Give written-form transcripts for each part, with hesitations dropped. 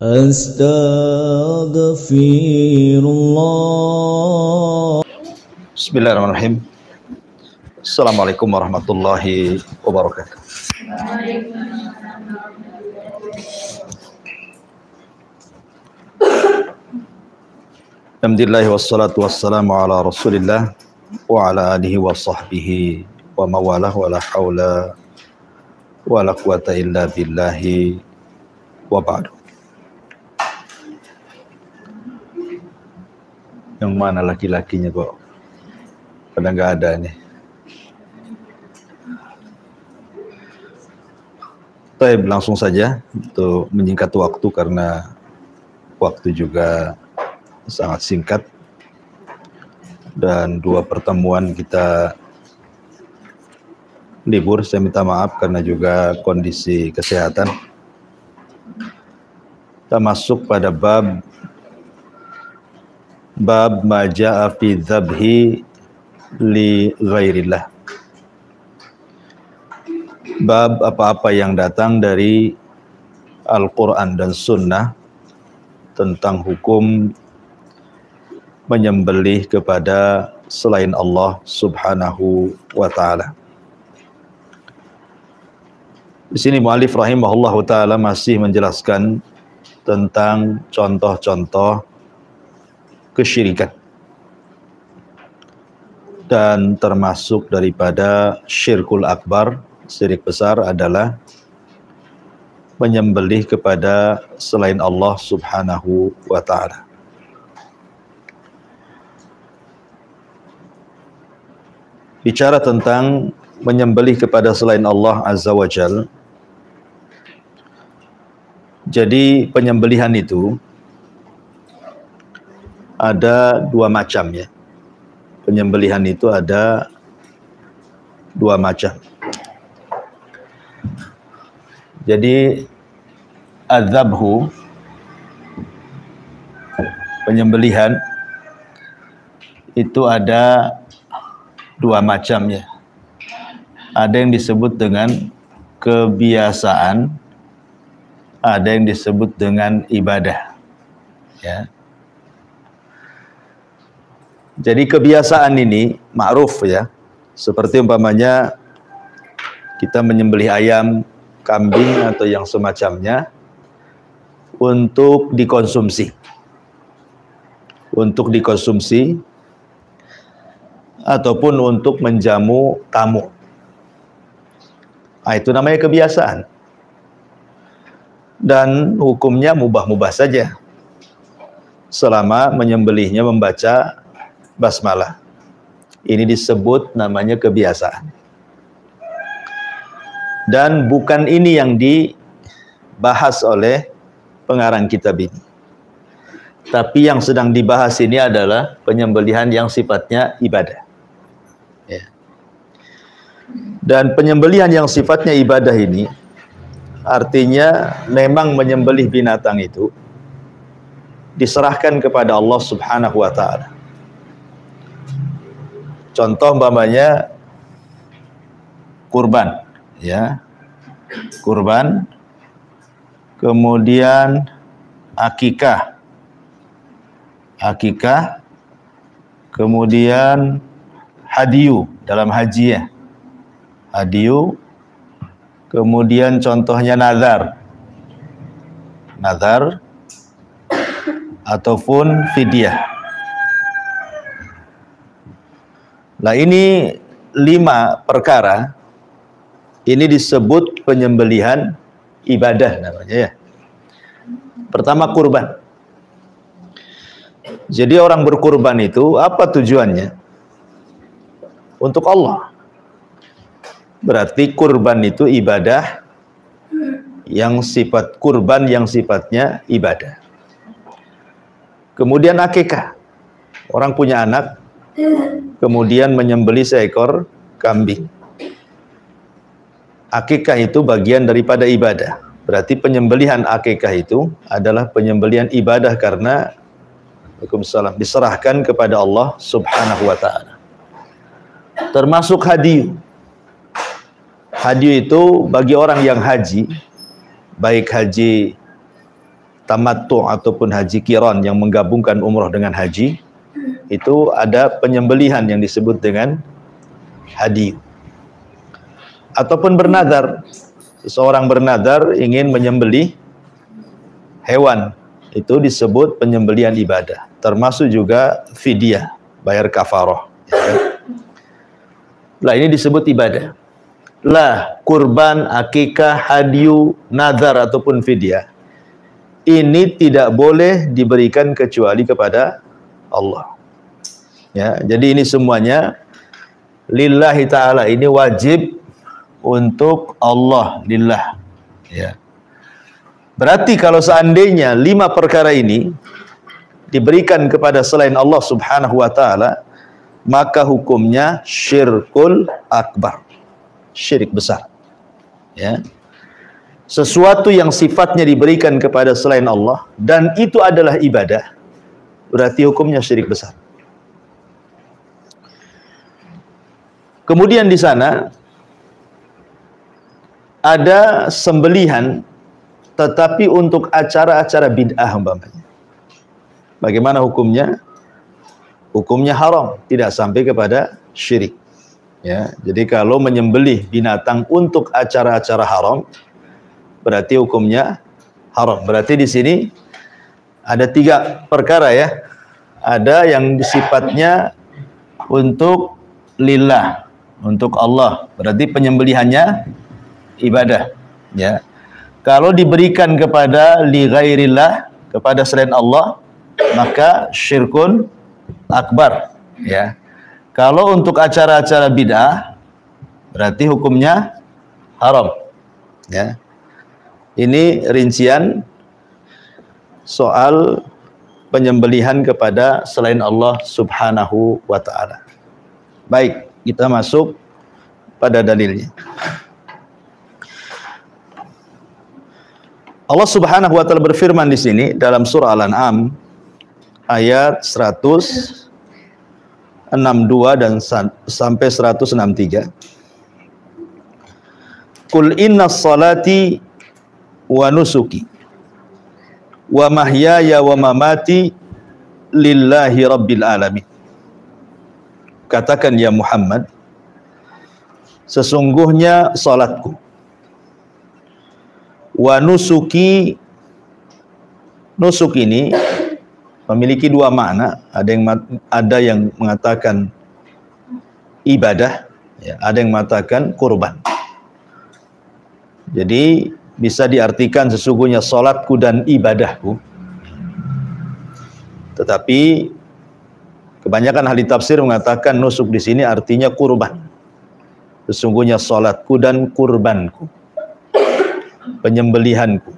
Astaghfirullah. Bismillahirrahmanirrahim. Assalamualaikum warahmatullahi wabarakatuh. Alhamdulillah wassalatu wassalamu ala Rasulillah wa ala alihi wa sahbihi wa mawalah wa la hawla wa la quwata illa billahi wa ba'du. Yang mana laki-lakinya kok pada nggak ada nih? Baik, langsung saja untuk menyingkat waktu karena waktu juga sangat singkat dan dua pertemuan kita libur. Saya minta maaf karena juga kondisi kesehatan. Kita masuk pada bab ma jaa fi dzabhi li ghairillah. Bab apa-apa yang datang dari Al-Quran dan Sunnah tentang hukum menyembelih kepada selain Allah Subhanahu wa ta'ala. Di sini mu'allif rahimahullahu ta'ala masih menjelaskan tentang contoh-contoh kesyirikan. Dan termasuk daripada syirkul akbar, syirik besar adalah menyembelih kepada selain Allah Subhanahu wa ta'ala. Bicara tentang menyembelih kepada selain Allah Azza wa Jal. Jadi penyembelihan itu ada dua macam ya. Penyembelihan itu ada dua macam. Jadi adzabhu, penyembelihan itu ada dua macam ya. Ada yang disebut dengan kebiasaan, ada yang disebut dengan ibadah ya. Jadi kebiasaan ini ma'ruf ya. Seperti umpamanya kita menyembelih ayam, kambing atau yang semacamnya untuk dikonsumsi. Untuk dikonsumsi ataupun untuk menjamu tamu. Nah, itu namanya kebiasaan. Dan hukumnya mubah-mubah saja. Selama menyembelihnya membaca basmalah. Ini disebut namanya kebiasaan. Dan bukan ini yang dibahas oleh pengarang kitab ini. Tapi yang sedang dibahas ini adalah penyembelihan yang sifatnya ibadah. Ya. Dan penyembelihan yang sifatnya ibadah ini artinya memang menyembelih binatang itu diserahkan kepada Allah Subhanahu wa ta'ala. Contoh umpamanya kurban ya. Kurban, kemudian akikah, kemudian hadiyu dalam haji ya, hadiyu, kemudian contohnya nazar ataupun fidyah. Nah ini 5 perkara ini disebut penyembelihan ibadah namanya ya. Pertama kurban. Jadi orang berkurban itu apa tujuannya? Untuk Allah. Berarti kurban itu ibadah yang kurban yang sifatnya ibadah. Kemudian akikah. Orang punya anak, kemudian menyembelih seekor kambing. Akikah itu bagian daripada ibadah. Berarti penyembelihan akikah itu adalah penyembelihan ibadah karena Waalaikumsalam, diserahkan kepada Allah Subhanahu wa ta'ala. Termasuk hadiyu. Hadiyu itu bagi orang yang haji, baik haji tamattu ataupun haji qiran yang menggabungkan umrah dengan haji, itu ada penyembelihan yang disebut dengan hadi. Ataupun bernadar, seseorang bernadar ingin menyembelih hewan, itu disebut penyembelihan ibadah, termasuk juga fidyah, bayar kafarah. Lah ini disebut ibadah. Lah kurban, akikah, hadiyu, nazar ataupun fidyah ini tidak boleh diberikan kecuali kepada Allah. Ya, jadi ini semuanya lillahi ta'ala, ini wajib untuk Allah, lillah. Ya. Berarti kalau seandainya 5 perkara ini diberikan kepada selain Allah Subhanahu wa ta'ala, maka hukumnya syirkul akbar, syirik besar. Ya. Sesuatu yang sifatnya diberikan kepada selain Allah dan itu adalah ibadah, berarti hukumnya syirik besar. Kemudian di sana ada sembelihan tetapi untuk acara-acara bid'ah umpamanya. Bagaimana hukumnya? Hukumnya haram, tidak sampai kepada syirik. Ya, jadi kalau menyembelih binatang untuk acara-acara haram, berarti hukumnya haram. Berarti di sini ada 3 perkara ya. Ada yang sifatnya untuk lillah, untuk Allah. Berarti penyembelihannya ibadah. Ya. Kalau diberikan kepada li ghairillah, kepada selain Allah, maka syirkun akbar. Ya. Kalau untuk acara-acara bid'ah, berarti hukumnya haram. Ya. Ini rincian soal penyembelihan kepada selain Allah Subhanahu wa ta'ala. Baik, kita masuk pada dalilnya. Allah Subhanahu wa ta'ala berfirman di sini dalam surah Al-An'am ayat 162 dan sampai 163. Qul inna salati wa nusuki wa mahyaya wa mamati lillahi rabbil alamin. Katakan ya Muhammad, sesungguhnya salatku, wa nusuki, nusuk ini memiliki 2 makna. Ada yang mengatakan ibadah, ya, ada yang mengatakan kurban. Jadi bisa diartikan sesungguhnya salatku dan ibadahku. Tetapi kebanyakan ahli tafsir mengatakan nusuk di sini artinya kurban. Sesungguhnya salatku dan kurbanku, penyembelihanku.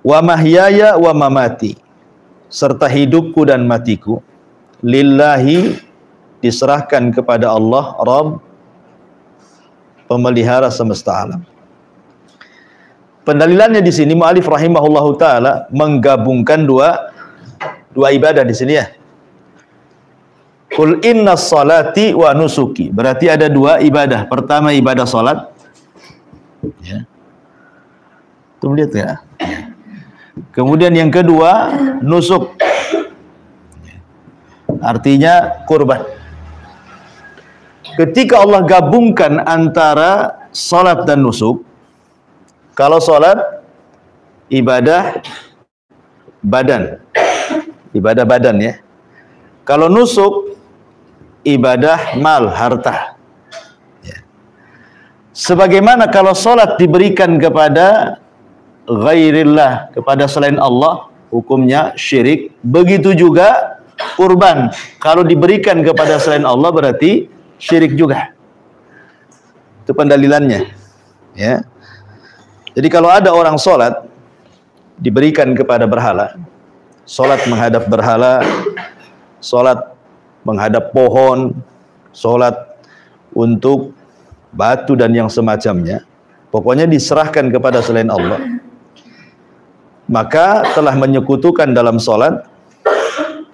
Wa mahyaya wa mamati, serta hidupku dan matiku, lillahi, diserahkan kepada Allah, Rabb, pemelihara semesta alam. Pendalilannya di sini mu'alif rahimahullahu taala menggabungkan dua ibadah di sini ya. Qul inna salati wa nusuki, berarti ada 2 ibadah. Pertama ibadah salat, ya. Tuh lihat ya. Kemudian yang kedua nusuk, artinya kurban. Ketika Allah gabungkan antara salat dan nusuk, kalau salat ibadah badan, ibadah badan ya. Kalau nusuk ibadah mal, harta. Ya. Sebagaimana kalau salat diberikan kepada ghairillah, kepada selain Allah, hukumnya syirik. Begitu juga kurban, kalau diberikan kepada selain Allah berarti syirik juga. Itu pendalilannya. Ya. Jadi kalau ada orang sholat diberikan kepada berhala, sholat menghadap berhala, sholat menghadap pohon, sholat untuk batu dan yang semacamnya, pokoknya diserahkan kepada selain Allah, maka telah menyekutukan dalam sholat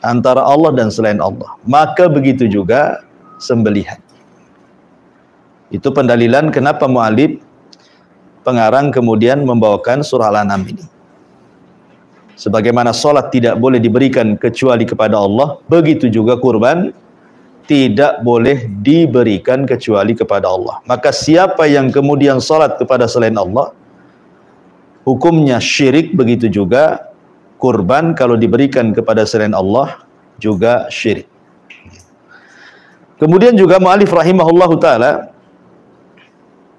antara Allah dan selain Allah. Maka begitu juga sembelihan. Itu pendalilan kenapa mu'alif pengarang kemudian membawakan surah Al-An'am ini. Sebagaimana salat tidak boleh diberikan kecuali kepada Allah, begitu juga kurban tidak boleh diberikan kecuali kepada Allah. Maka siapa yang kemudian salat kepada selain Allah, hukumnya syirik. Begitu juga kurban kalau diberikan kepada selain Allah juga syirik. Kemudian juga mu'alif rahimahullahu ta'ala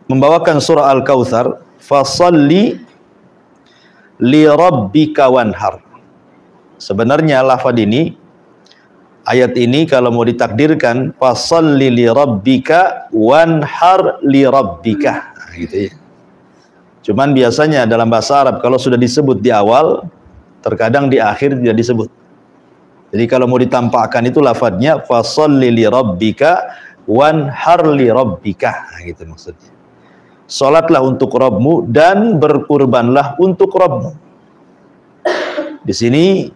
membawakan surah Al-Kautsar, fasalli li rabbika wanhar. Sebenarnya lafaz ini, ayat ini kalau mau ditakdirkan, fasalli li rabbika wanhar li rabbika, gitu ya. Cuman biasanya dalam bahasa Arab kalau sudah disebut di awal, terkadang di akhir tidak disebut. Jadi kalau mau ditampakkan itu lafadznya fasalli li rabbika wanhar li rabbika, gitu maksudnya. Salatlah untuk Rabbmu dan berkurbanlah untuk Rabbmu. Di sini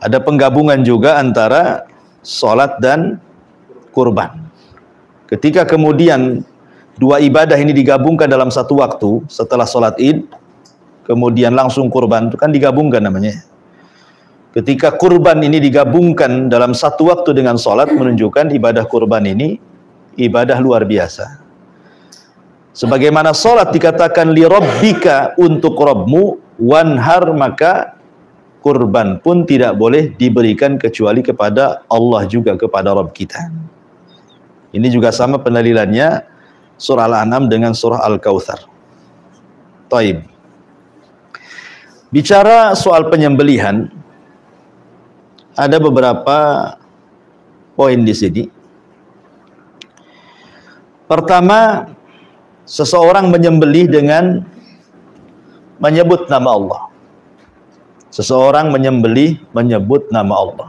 ada penggabungan juga antara salat dan kurban. Ketika kemudian dua ibadah ini digabungkan dalam satu waktu setelah salat Id, kemudian langsung kurban, itu kan digabungkan namanya. Ketika kurban ini digabungkan dalam satu waktu dengan salat, menunjukkan ibadah kurban ini ibadah luar biasa. Sebagaimana salat dikatakan li rabbika untuk Rabbmu, wanhar, maka kurban pun tidak boleh diberikan kecuali kepada Allah juga, kepada Rabb kita. Ini juga sama pendalilannya surah Al-An'am dengan surah Al-Kautsar. Taib. Bicara soal penyembelihan, ada beberapa poin di sini. Pertama, seseorang menyembelih dengan menyebut nama Allah. Seseorang menyembelih menyebut nama Allah.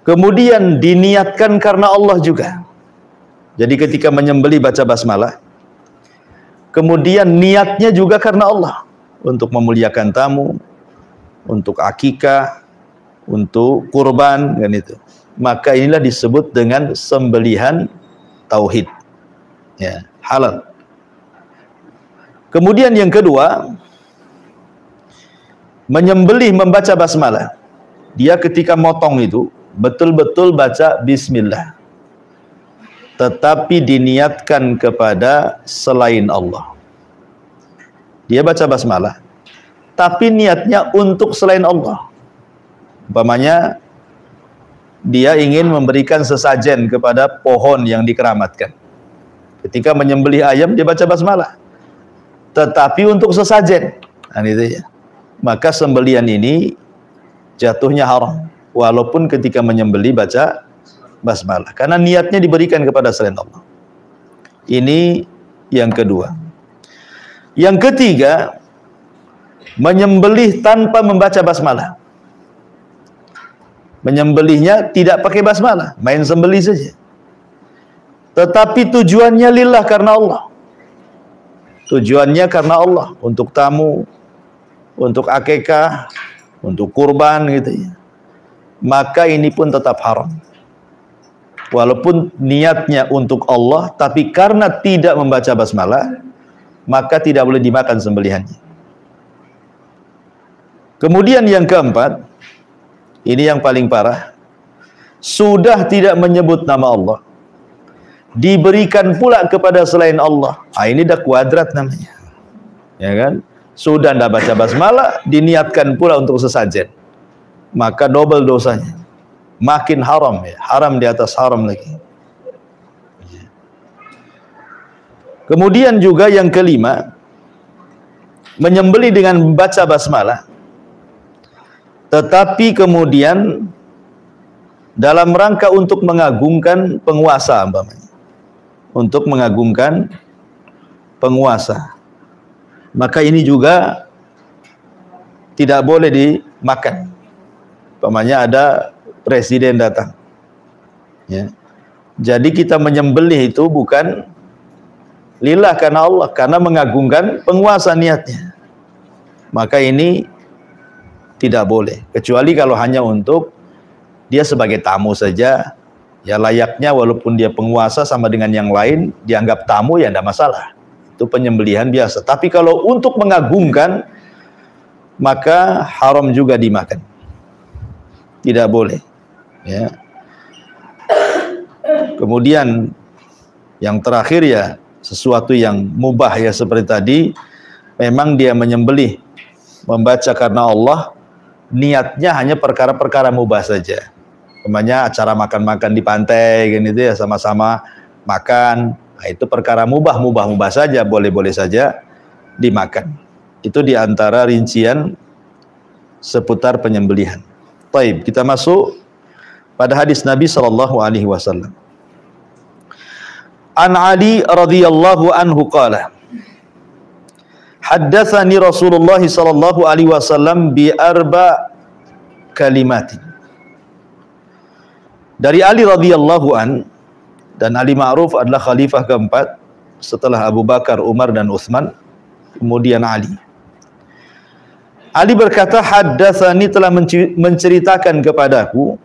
Kemudian diniatkan karena Allah juga. Jadi ketika menyembelih baca basmalah. Kemudian niatnya juga karena Allah. Untuk memuliakan tamu, untuk akikah, untuk kurban, kan itu. Maka inilah disebut dengan sembelihan tauhid. Ya, halal. Kemudian yang kedua, menyembelih membaca basmalah. Dia ketika motong itu betul-betul baca bismillah, tetapi diniatkan kepada selain Allah. Dia baca basmalah, tapi niatnya untuk selain Allah. Umpamanya dia ingin memberikan sesajen kepada pohon yang dikeramatkan. Ketika menyembelih ayam dia baca basmalah, tetapi untuk sesajen. Nah, itu ya. Maka sembelihan ini jatuhnya haram, walaupun ketika menyembelih baca basmalah, karena niatnya diberikan kepada selain Allah. Ini yang kedua. Yang ketiga, menyembelih tanpa membaca basmalah. Menyembelihnya tidak pakai basmalah, main sembelih saja. Tetapi tujuannya lillah, karena Allah. Tujuannya karena Allah, untuk tamu, untuk akikah, untuk kurban, gitu ya. Maka ini pun tetap haram. Walaupun niatnya untuk Allah, tapi karena tidak membaca basmalah, maka tidak boleh dimakan sembelihannya. Kemudian yang keempat, ini yang paling parah, sudah tidak menyebut nama Allah, diberikan pula kepada selain Allah. Ini dah kuadrat namanya, ya kan? Sudah tidak baca basmalah, diniatkan pula untuk sesajen, maka double dosanya, makin haram ya, haram di atas haram lagi. Kemudian juga yang kelima, menyembelih dengan membaca basmalah, tetapi kemudian dalam rangka untuk mengagungkan penguasa, umpamanya, untuk mengagungkan penguasa, maka ini juga tidak boleh dimakan. Umpamanya ada presiden datang, ya. Jadi kita menyembelih itu bukan lillah, karena Allah, karena mengagungkan penguasa niatnya. Maka ini tidak boleh, kecuali kalau hanya untuk dia sebagai tamu saja, ya layaknya walaupun dia penguasa sama dengan yang lain, dianggap tamu, ya tidak masalah. Itu penyembelihan biasa. Tapi kalau untuk mengagungkan, maka haram juga dimakan. Tidak boleh. Ya. Kemudian yang terakhir ya sesuatu yang mubah ya seperti tadi, memang dia menyembelih membaca karena Allah, niatnya hanya perkara-perkara mubah saja. Umpamanya acara makan-makan di pantai kan itu ya, sama-sama makan. Nah, itu perkara mubah saja, boleh-boleh saja dimakan. Itu diantara rincian seputar penyembelihan. Baik, kita masuk pada hadis Nabi sallallahu alaihi wasallam. An Ali radhiyallahu anhu qala, haddatsani Rasulullah sallallahu alaihi wasallam bi arba kalimatin. Dari Ali radhiyallahu an, dan Ali ma'ruf adalah khalifah keempat setelah Abu Bakar, Umar dan Utsman, kemudian Ali. Ali berkata, haddatsani, telah menceritakan kepadaku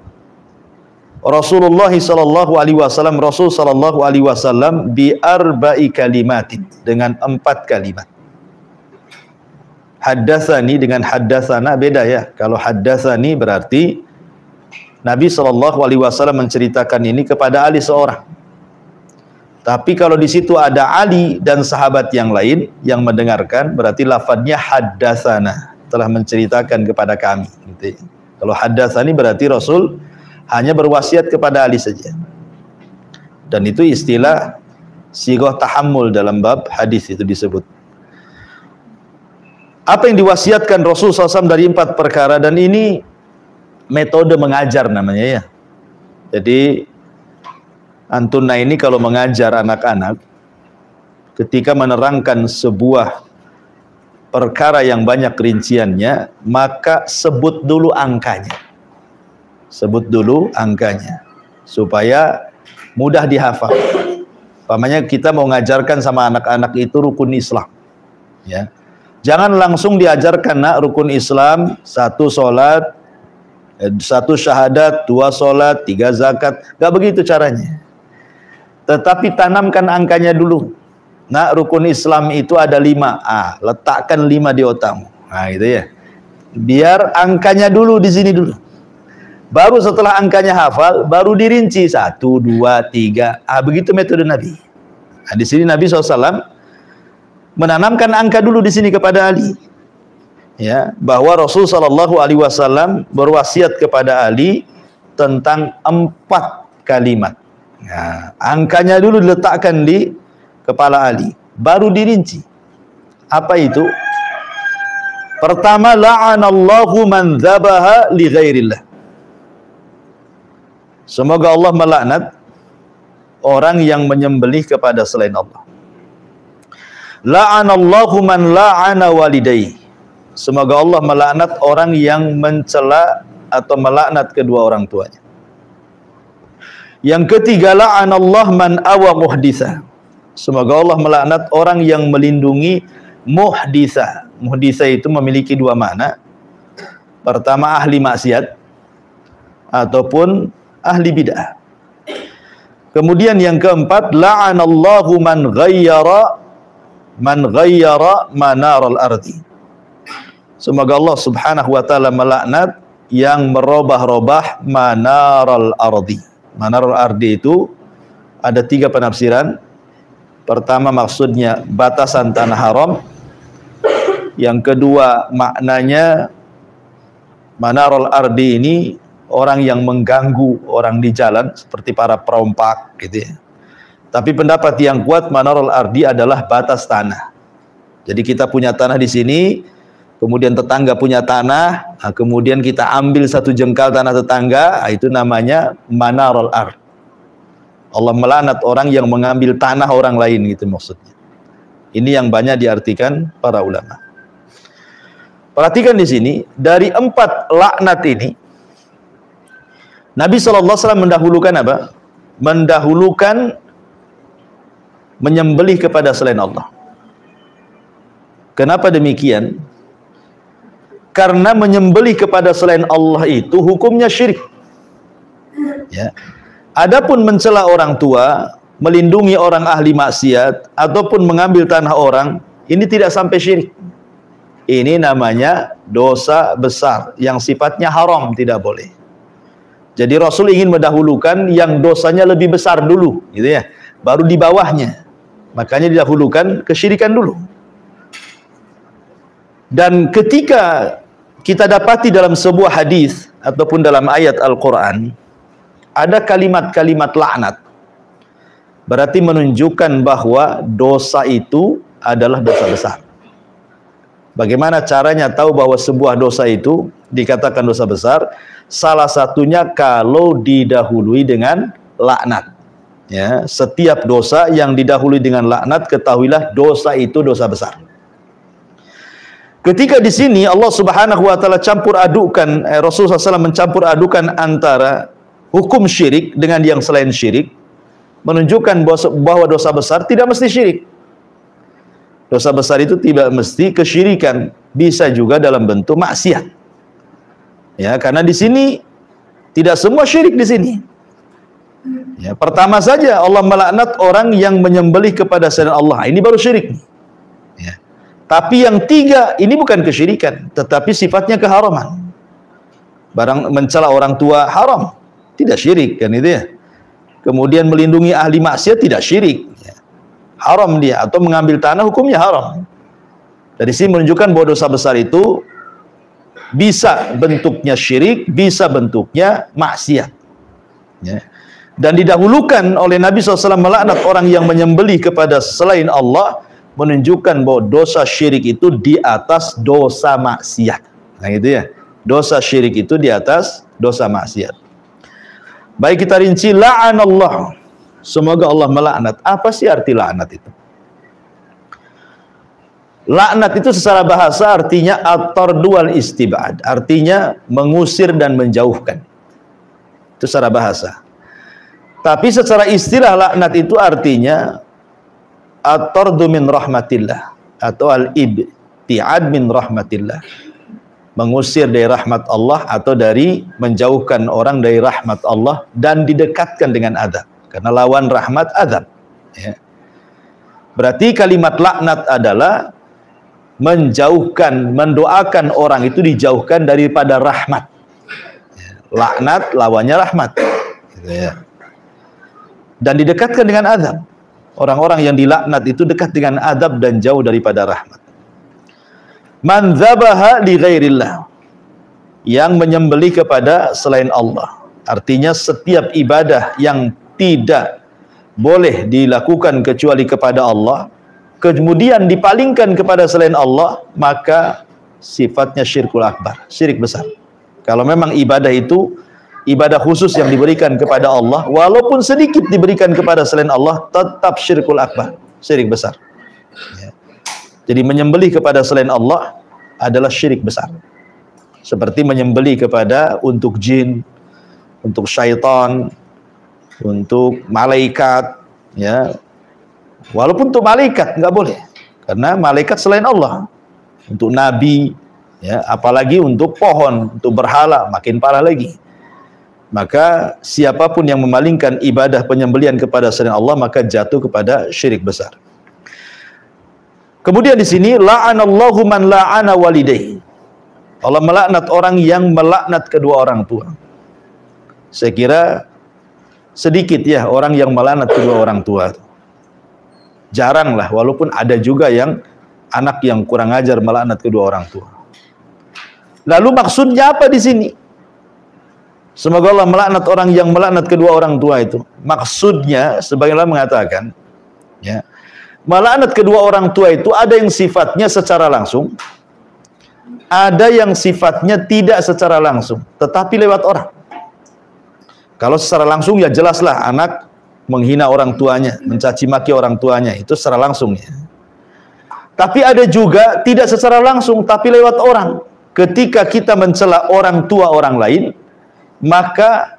Rasulullah sallallahu alaihi wasallam, Rasul sallallahu alaihi wasallam bi arba'i kalimatin, dengan 4 kalimat. Haddatsani dengan haddatsana beda ya. Kalau haddatsani berarti Nabi sallallahu alaihi wasallam menceritakan ini kepada Ali seorang. Tapi kalau di situ ada Ali dan sahabat yang lain yang mendengarkan, berarti lafadznya haddatsana, telah menceritakan kepada kami gitu. Kalau haddatsani berarti Rasul hanya berwasiat kepada Ali saja. Dan itu istilah sighah tahammul dalam bab hadis itu disebut. Apa yang diwasiatkan Rasul SAW dari 4 perkara, dan ini metode mengajar namanya ya. Jadi Antuna ini kalau mengajar anak-anak, ketika menerangkan sebuah perkara yang banyak rinciannya, maka sebut dulu angkanya. Sebut dulu angkanya supaya mudah dihafal. Umpamanya kita mau ngajarkan sama anak-anak itu rukun Islam, ya. Jangan langsung diajarkan, nak, rukun Islam 1 sholat, 1 syahadat, 2 sholat, 3 zakat. Gak begitu caranya. Tetapi tanamkan angkanya dulu. Nah, rukun Islam itu ada 5. Letakkan 5 di otakmu. Nah, gitu ya. Biar angkanya dulu di sini dulu. Baru setelah angkanya hafal, baru dirinci 1, 2, 3. Begitu metode Nabi. Nah, di sini Nabi SAW menanamkan angka dulu di sini kepada Ali. Ya, bahwa Rasul sallallahu alaihi wasallam berwasiat kepada Ali tentang 4 kalimat. Nah, angkanya dulu diletakkan di kepala Ali, baru dirinci. Apa itu? Pertama, la'anallahu man dzabaha li ghairillah. Semoga Allah melaknat orang yang menyembelih kepada selain Allah. La'anallahu man la'ana walidayhi. Semoga Allah melaknat orang yang mencela atau melaknat kedua orang tuanya. Yang ketiga, la'anallah man awa muhditha. Semoga Allah melaknat orang yang melindungi muhditha. Muhditha itu memiliki 2 makna. Pertama, ahli maksiat ataupun ahli bid'ah. Kemudian yang keempat, la'anallahu man ghayyara manaral ardi. Semoga Allah Subhanahu wa taala melaknat yang merubah-rubah manaral ardi. Manaral ardi itu ada 3 penafsiran. Pertama, maksudnya batasan tanah haram. Yang kedua, maknanya manaral ardi ini orang yang mengganggu orang di jalan, seperti para perompak gitu ya. Tapi pendapat yang kuat, manaral ardi adalah batas tanah. Jadi kita punya tanah di sini, kemudian tetangga punya tanah, kemudian kita ambil 1 jengkal tanah tetangga, itu namanya manarul ard. Allah melaknat orang yang mengambil tanah orang lain, gitu maksudnya. Ini yang banyak diartikan para ulama. Perhatikan di sini, dari 4 laknat ini, Nabi SAW mendahulukan apa? Mendahulukan menyembelih kepada selain Allah. Kenapa demikian? Karena menyembelih kepada selain Allah itu hukumnya syirik. Ya. Adapun mencela orang tua, melindungi orang ahli maksiat, ataupun mengambil tanah orang, ini tidak sampai syirik. Ini namanya dosa besar yang sifatnya haram, tidak boleh. Jadi Rasul ingin mendahulukan yang dosanya lebih besar dulu, gitu ya. Baru di bawahnya. Makanya didahulukan kesyirikan dulu. Dan ketika kita dapati dalam sebuah hadis ataupun dalam ayat Al-Qur'an ada kalimat-kalimat laknat, berarti menunjukkan bahwa dosa itu adalah dosa besar. Bagaimana caranya tahu bahwa sebuah dosa itu dikatakan dosa besar? Salah satunya kalau didahului dengan laknat. Ya, setiap dosa yang didahului dengan laknat, ketahuilah dosa itu dosa besar. Ketika di sini Allah Subhanahu wa taala campur adukan, Rasulullah SAW mencampur adukan antara hukum syirik dengan yang selain syirik, menunjukkan bahwa dosa besar tidak mesti syirik. Dosa besar itu tidak mesti kesyirikan, bisa juga dalam bentuk maksiat. Ya, karena di sini tidak semua syirik di sini. Ya, pertama saja Allah melaknat orang yang menyembelih kepada selain Allah. Ini baru syirik. Ya. Tapi yang tiga ini bukan kesyirikan, tetapi sifatnya keharaman. Barang mencela orang tua haram, tidak syirik kan itu ya. Kemudian melindungi ahli maksiat tidak syirik. Ya. Haram dia, atau mengambil tanah hukumnya haram. Dari sini menunjukkan bahwa dosa besar itu bisa bentuknya syirik, bisa bentuknya maksiat. Ya. Dan didahulukan oleh Nabi SAW melaknat orang yang menyembelih kepada selain Allah, menunjukkan bahwa dosa syirik itu di atas dosa maksiat. Nah gitu ya, dosa syirik itu di atas dosa maksiat. Baik, kita rinci, la'anallah. Semoga Allah melaknat. Apa sih arti laknat itu? Laknat itu secara bahasa artinya at-tardu wal istibad, artinya mengusir dan menjauhkan. Itu secara bahasa. Tapi secara istilah laknat itu artinya at-tardu min rahmatillah atau al-ibtiad min rahmatillah. Mengusir dari rahmat Allah atau dari menjauhkan orang dari rahmat Allah dan didekatkan dengan azab. Karena lawan rahmat azab. Ya. Berarti kalimat laknat adalah menjauhkan, mendoakan orang itu dijauhkan daripada rahmat. Ya. Laknat lawannya rahmat. Gitu ya. Dan didekatkan dengan azab. Orang-orang yang dilaknat itu dekat dengan azab dan jauh daripada rahmat. Man dzabaha li ghairillah, yang menyembelih kepada selain Allah. Artinya setiap ibadah yang tidak boleh dilakukan kecuali kepada Allah, kemudian dipalingkan kepada selain Allah, maka sifatnya syirkul akbar, syirik besar. Kalau memang ibadah itu ibadah khusus yang diberikan kepada Allah, walaupun sedikit diberikan kepada selain Allah, tetap syirkul akbar, syirik besar. Ya. Jadi menyembelih kepada selain Allah adalah syirik besar. Seperti menyembelih kepada untuk jin, untuk syaitan, untuk malaikat, ya. Walaupun untuk malaikat nggak boleh, karena malaikat selain Allah. Untuk nabi, ya, apalagi untuk pohon, untuk berhala, makin parah lagi. Maka siapapun yang memalingkan ibadah penyembelihan kepada selain Allah, maka jatuh kepada syirik besar. Kemudian di sini la'anallahu man la'ana walidayhi. Allah melaknat orang yang melaknat kedua orang tua. Saya kira sedikit ya orang yang melaknat kedua orang tua. Jarang lah, walaupun ada juga yang anak yang kurang ajar melaknat kedua orang tua. Lalu maksudnya apa di sini? Semoga Allah melaknat orang yang melaknat kedua orang tua itu. Maksudnya, sebagaimana mengatakan, ya, melaknat kedua orang tua itu ada yang sifatnya secara langsung, ada yang sifatnya tidak secara langsung, tetapi lewat orang. Kalau secara langsung ya jelaslah anak menghina orang tuanya, mencaci maki orang tuanya, itu secara langsung ya. Tapi ada juga tidak secara langsung, tapi lewat orang. Ketika kita mencela orang tua orang lain, maka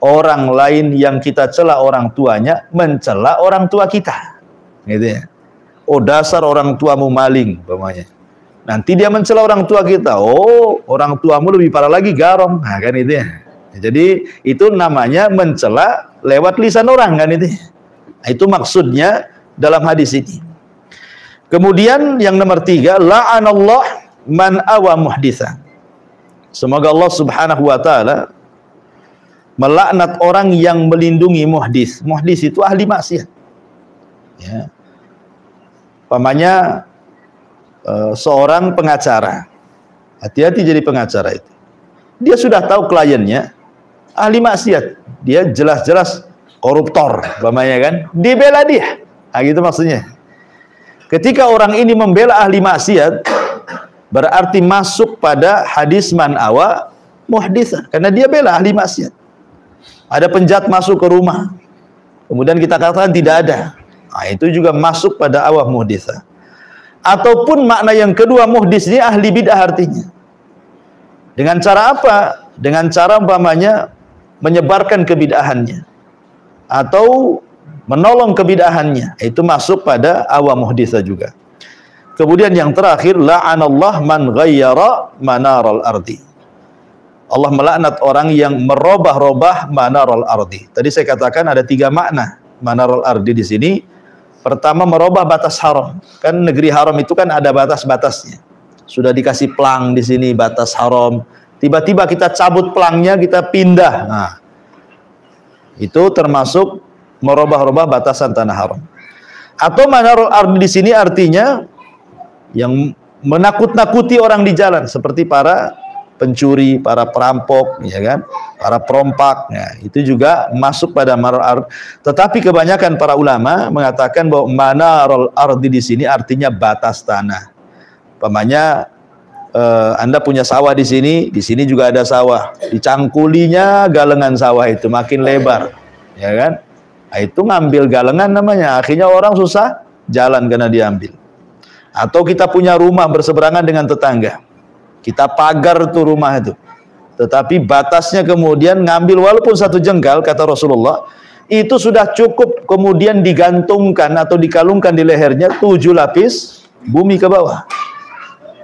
orang lain yang kita cela orang tuanya mencela orang tua kita. Gitu ya. Oh, dasar orang tuamu maling, umpamanya. Nanti dia mencela orang tua kita. Oh, orang tuamu lebih parah lagi, garong. Nah, kan itu ya. Jadi itu namanya mencela lewat lisan orang, kan itu. Nah, itu maksudnya dalam hadis ini. Kemudian yang nomor 3, la'anallah man awa muhditsa. Semoga Allah Subhanahu wa taala melaknat orang yang melindungi muhdits. Muhdits itu ahli maksiat. Ya. Pamannya seorang pengacara. Hati-hati jadi pengacara itu. Dia sudah tahu kliennya ahli maksiat. Dia jelas-jelas koruptor, pamannya kan. Dibela dia. Nah, gitu maksudnya. Ketika orang ini membela ahli maksiat, berarti masuk pada hadis man awa muhditsa, karena dia bela ahli maksiat. Ada penjahat masuk ke rumah, kemudian kita katakan tidak ada. Nah, itu juga masuk pada awah muhditsa. Ataupun makna yang kedua, muhdits ini ahli bid'ah artinya. Dengan cara apa? Dengan cara umpamanya menyebarkan kebid'ahannya atau menolong kebid'ahannya. Itu masuk pada awah muhditsa juga. Kemudian yang terakhir, la'anallah man ghayyara manaral ardi. Allah melaknat orang yang merubah-rubah manaral ardi. Tadi saya katakan ada 3 makna manaral ardi di sini. Pertama, merubah batas haram. Kan negeri haram itu kan ada batas-batasnya. Sudah dikasih pelang di sini batas haram. Tiba-tiba kita cabut pelangnya, kita pindah. Nah, itu termasuk merubah-rubah batasan tanah haram. Atau manaral ardi di sini artinya yang menakut-nakuti orang di jalan, seperti para pencuri, para perampok, ya kan, para perompak. Nah, itu juga masuk pada manaral ardi. Tetapi kebanyakan para ulama mengatakan bahwa manaral ardi di sini artinya batas tanah. Umpamanya Anda punya sawah di sini juga ada sawah. Dicangkulinya galengan sawah itu makin lebar, ya kan? Nah, itu ngambil galengan namanya. Akhirnya orang susah jalan karena diambil. Atau kita punya rumah berseberangan dengan tetangga. Kita pagar tuh rumah itu. Tetapi batasnya kemudian ngambil walaupun 1 jengkal, kata Rasulullah, itu sudah cukup kemudian digantungkan atau dikalungkan di lehernya 7 lapis bumi ke bawah.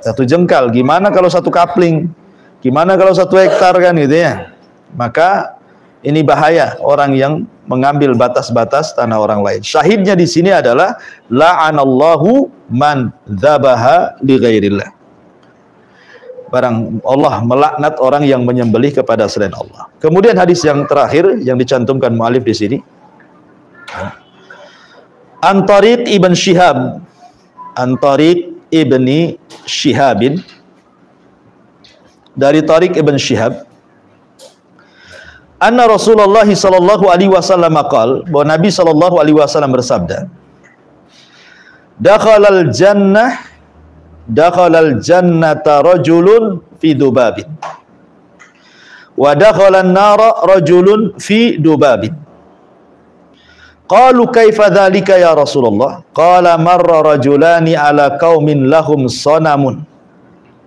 1 jengkal, gimana kalau 1 kapling? Gimana kalau 1 hektar kan gitu ya? Maka ini bahaya orang yang mengambil batas-batas tanah orang lain. Syahidnya di sini adalah la'anallahu man dzabaha li ghairillah. Barang Allah melaknat orang yang menyembelih kepada selain Allah. Kemudian hadis yang terakhir yang dicantumkan mu'alif di sini. An-Tariq ibn Shihab. An-Tariq ibni Shihabin. Dari Tariq ibn Shihab. Anna Rasulullah sallallahu alaihi wasallam qala, bahwa Nabi sallallahu alaihi wasallam bersabda, Dakhalal jannata rajulun fi dubabin wa dakhalan nara rajulun fi dubabin. Qalu kaifa dzalika ya Rasulullah? Qala marra rajulani ala qaumin lahum sanamun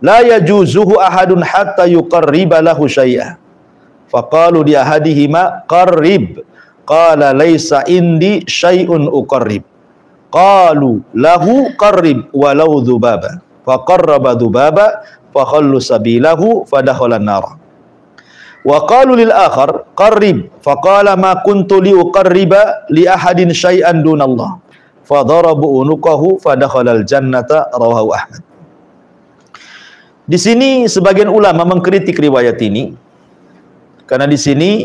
la yajuzuhu ahadun hatta yuqarriba lahu syai'a. Faqalu li ahadihima qarrib. Qala laisa indi syai'un uqarrib. Qalu lahu qarrib walau dzubaba. Faqarraba dzubaba fakhallu sabilahu fadakhala an-nar. Wa qalu lil akhar qarrib. Faqala ma kuntu li uqarriba li ahadin syai'an dunallah. Fadarabu unuqahu fadakhala al-jannata rawahu Ahmad. Di sini sebagian ulama mengkritik riwayat ini. Karena di sini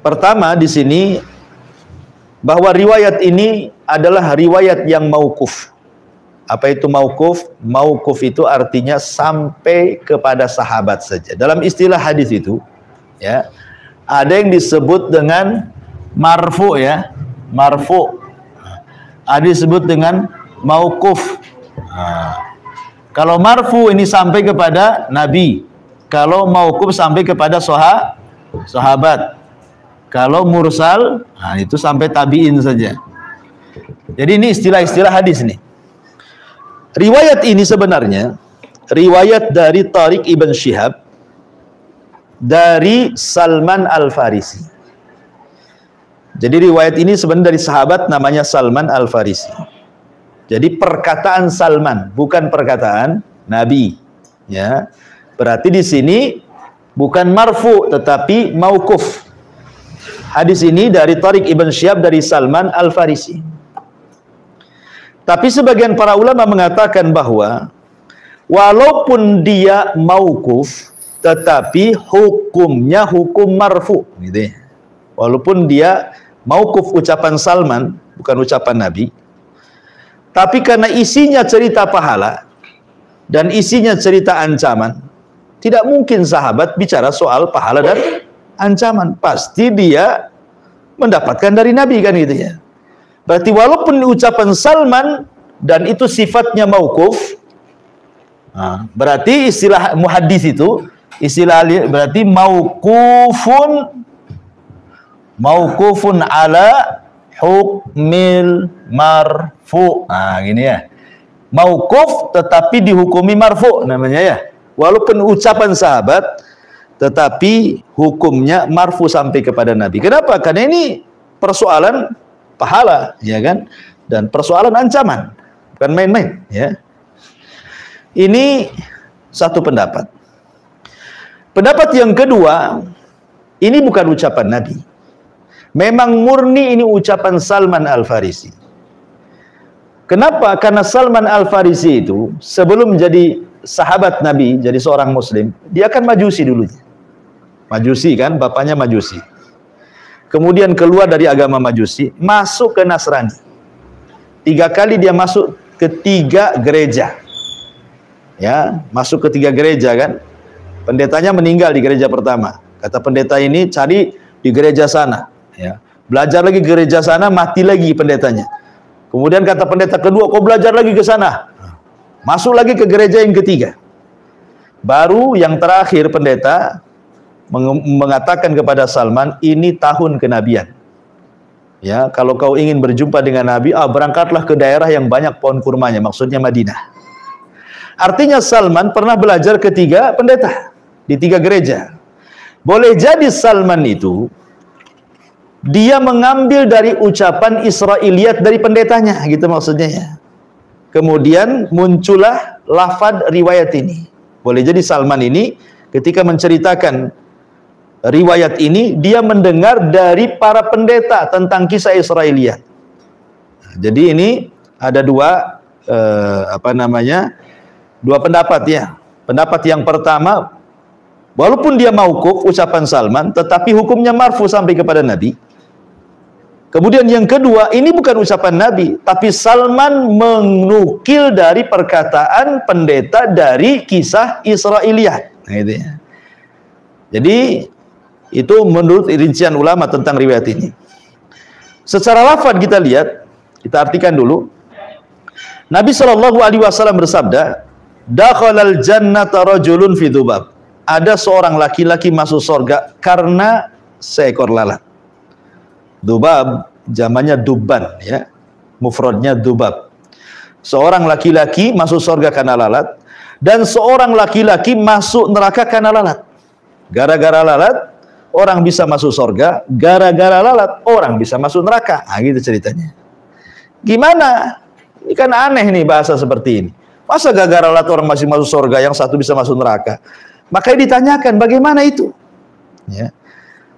pertama di sini bahwa riwayat ini adalah riwayat yang mauquf. Apa itu mauquf? Mauquf itu artinya sampai kepada sahabat saja. Dalam istilah hadis itu, ya, ada yang disebut dengan marfu, ya, marfu. Ada disebut dengan mauquf. Kalau marfu ini sampai kepada Nabi. Kalau mauquf sampai kepada sahabat. Kalau mursal, nah itu sampai tabi'in saja. Jadi ini istilah-istilah hadis nih. Riwayat ini sebenarnya riwayat dari Tariq ibn Shihab dari Salman Al-Farisi. Jadi riwayat ini sebenarnya dari sahabat namanya Salman Al-Farisi. Jadi perkataan Salman, bukan perkataan Nabi, ya. Berarti di sini bukan marfu tetapi mauquf. Hadis ini dari Tariq ibn Shihab dari Salman Al-Farisi. Tapi sebagian para ulama mengatakan bahwa walaupun dia mauquf, tetapi hukumnya hukum marfu, gitu ya. Walaupun dia mauquf ucapan Salman, bukan ucapan Nabi, tapi karena isinya cerita pahala dan isinya cerita ancaman, tidak mungkin sahabat bicara soal pahala dan ancaman. Pasti dia mendapatkan dari Nabi, kan gitu ya. Berarti walaupun ucapan Salman dan itu sifatnya mauquf, berarti istilah muhaddis itu, istilah berarti mauqufun ala hukmil marfu. Gini ya. Mauquf tetapi dihukumi marfu namanya ya. Walaupun ucapan sahabat tetapi hukumnya marfu sampai kepada Nabi. Kenapa? Karena ini persoalan pahala, ya kan? Dan persoalan ancaman. Bukan main-main, ya. Ini satu pendapat. Pendapat yang kedua, ini bukan ucapan Nabi. Memang murni ini ucapan Salman Al-Farisi. Kenapa? Karena Salman Al-Farisi itu sebelum menjadi sahabat Nabi, jadi seorang muslim, dia kan majusi dulunya. Majusi kan, bapaknya majusi. Kemudian keluar dari agama majusi, masuk ke Nasrani. 3 kali dia masuk ke 3 gereja. Ya, masuk ke 3 gereja kan. Pendetanya meninggal di gereja pertama. Kata pendeta ini, cari di gereja sana. Ya. Belajar lagi gereja sana, mati lagi pendetanya. Kemudian kata pendeta kedua, kau belajar lagi ke sana. Masuk lagi ke gereja yang ketiga. Baru yang terakhir pendeta mengatakan kepada Salman, ini tahun kenabian. Ya, kalau kau ingin berjumpa dengan Nabi, berangkatlah ke daerah yang banyak pohon kurmanya, maksudnya Madinah. Artinya Salman pernah belajar ke 3 pendeta di 3 gereja. Boleh jadi Salman itu dia mengambil dari ucapan Israiliyat dari pendetanya, gitu maksudnya ya. Kemudian muncullah lafad riwayat ini. Boleh jadi Salman ini ketika menceritakan riwayat ini, dia mendengar dari para pendeta tentang kisah Israiliyat. Jadi ini ada 2 2 pendapat ya. Pendapat yang pertama, walaupun dia mauquf ucapan Salman, tetapi hukumnya marfu sampai kepada Nabi. Kemudian yang kedua, ini bukan ucapan Nabi, tapi Salman menukil dari perkataan pendeta dari kisah Israiliyat. Nah, gitu ya. Jadi itu menurut rincian ulama tentang riwayat ini. Secara lafaz kita lihat, kita artikan dulu. Nabi SAW bersabda, dakhalal jannata rajulun fi dzubab. Ada seorang laki-laki masuk surga karena seekor lalat. Dzubab jamannya dubban ya. Mufradnya dzubab. Seorang laki-laki masuk surga karena lalat dan seorang laki-laki masuk neraka karena lalat. Gara-gara lalat orang bisa masuk surga, gara-gara lalat orang bisa masuk neraka. Gitu ceritanya. Gimana? Ini kan aneh nih bahasa seperti ini. Masa gara-gara lalat orang masih masuk surga, yang satu bisa masuk neraka? Makanya ditanyakan bagaimana itu? Ya.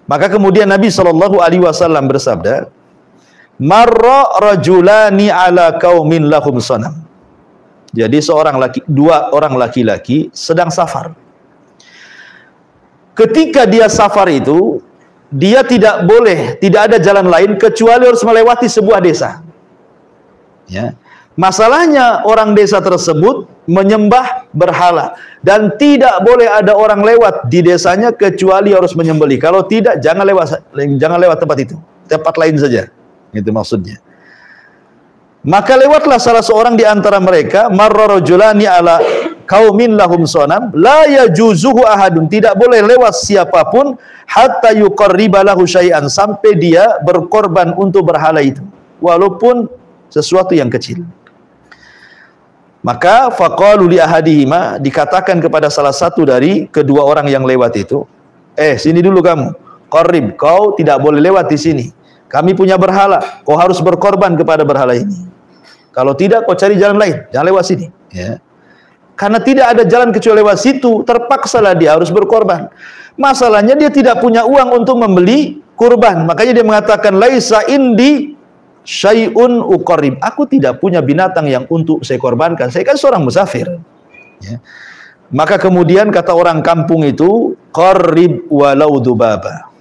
Maka kemudian Nabi SAW bersabda, marra rajulani ala qaumin lahum sanam. Jadi 2 orang laki-laki sedang safar. Ketika dia safar itu, dia tidak ada jalan lain kecuali harus melewati sebuah desa. Ya. Masalahnya orang desa tersebut menyembah berhala dan tidak boleh ada orang lewat di desanya kecuali harus menyembelih. Kalau tidak, jangan lewat tempat itu, tempat lain saja. Itu maksudnya. Maka lewatlah salah seorang di antara mereka, marra rajulani ala qaumin lahum sanam la yajuzuhu ahadun, tidak boleh lewat siapapun hatta yuqarriba lahu syai'an, sampai dia berkorban untuk berhala itu, walaupun sesuatu yang kecil. Maka faqalu li ahadihima, dikatakan kepada salah satu dari kedua orang yang lewat itu, sini dulu kamu, qarrib, kau tidak boleh lewat di sini. Kami punya berhala, kau harus berkorban kepada berhala ini. Kalau tidak, kau cari jalan lain, jangan lewat sini. Ya. Karena tidak ada jalan kecuali lewat situ, terpaksalah dia harus berkorban. Masalahnya dia tidak punya uang untuk membeli kurban. Makanya dia mengatakan laisa indi syai'un uqarrib. Aku tidak punya binatang yang untuk saya korbankan. Saya kan seorang musafir. Ya. Maka kemudian kata orang kampung itu, qarrib walau dzubaba.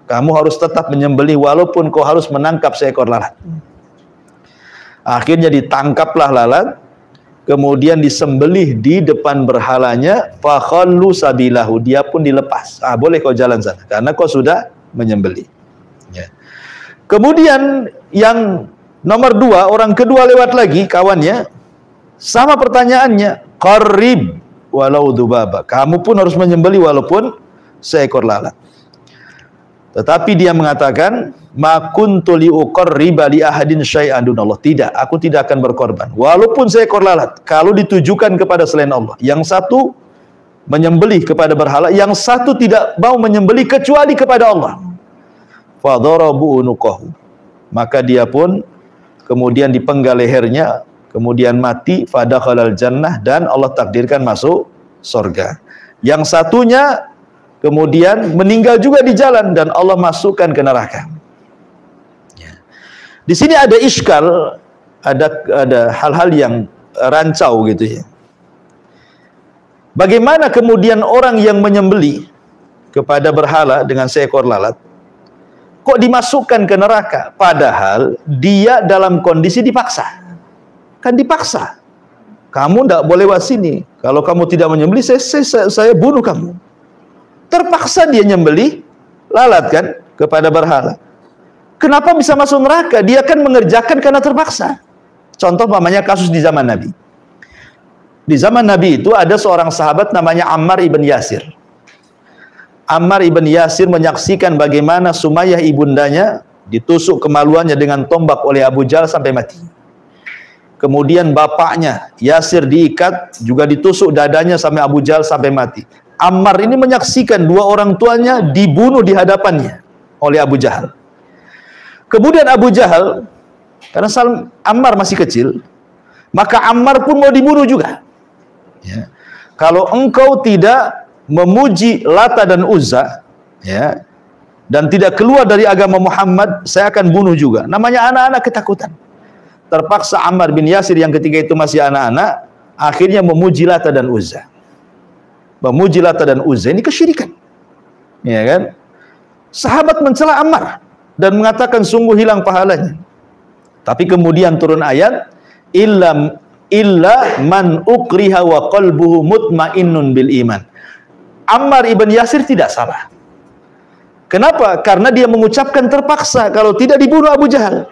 Kamu harus tetap menyembelih walaupun kau harus menangkap seekor lalat. Akhirnya ditangkaplah lalat, kemudian disembelih di depan berhalanya, fa khallu sabilahu, dia pun dilepas. Boleh kau jalan sana karena kau sudah menyembelih. Ya. Kemudian yang nomor 2, orang kedua lewat lagi kawannya, sama pertanyaannya, qarrib walau dzubaba. Kamu pun harus menyembelih walaupun seekor lalat. Tetapi dia mengatakan, ma kuntu li uqarriba li ahadin syai'an dunallah. Tidak, aku tidak akan berkorban walaupun seekor lalat kalau ditujukan kepada selain Allah. Yang satu menyembelih kepada berhala, yang satu tidak mau menyembelih kecuali kepada Allah. Fa darabu unuqahu. Maka dia pun kemudian dipenggal lehernya, kemudian mati, fadakhalal jannah, dan Allah takdirkan masuk surga. Yang satunya kemudian meninggal juga di jalan dan Allah masukkan ke neraka. Ya. Di sini ada iskal, ada hal-hal yang rancau gitu ya. Bagaimana kemudian orang yang menyembelih kepada berhala dengan seekor lalat kok dimasukkan ke neraka, padahal dia dalam kondisi dipaksa. Kan dipaksa. Kamu tidak boleh lewat sini. Kalau kamu tidak menyembelih, saya bunuh kamu. Terpaksa dia nyembelih lalat kan kepada berhala. Kenapa bisa masuk neraka? Dia kan mengerjakan karena terpaksa. Contoh namanya kasus di zaman Nabi. Di zaman Nabi itu ada seorang sahabat namanya Ammar ibn Yasir. Ammar ibn Yasir menyaksikan bagaimana Sumayyah ibundanya ditusuk kemaluannya dengan tombak oleh Abu Jahal sampai mati. Kemudian bapaknya Yasir diikat, juga ditusuk dadanya sampai Abu Jahal sampai mati. Ammar ini menyaksikan dua orang tuanya dibunuh di hadapannya oleh Abu Jahal. Kemudian Abu Jahal, karena Ammar masih kecil, maka Ammar pun mau dibunuh juga. Ya. Kalau engkau tidak memuji Lata dan Uzza, ya, dan tidak keluar dari agama Muhammad, saya akan bunuh juga. Namanya anak-anak ketakutan. Terpaksa Ammar bin Yasir yang ketika itu masih anak-anak, akhirnya memuji Lata dan Uzza. Memuji Lata dan Uzza ini kesyirikan. Ya kan? Sahabat mencela Ammar dan mengatakan sungguh hilang pahalanya. Tapi kemudian turun ayat, illa man ukriha wa qalbuhu mutmainnun bil iman. Ammar ibn Yasir tidak salah. Kenapa? Karena dia mengucapkan terpaksa, kalau tidak dibunuh Abu Jahal.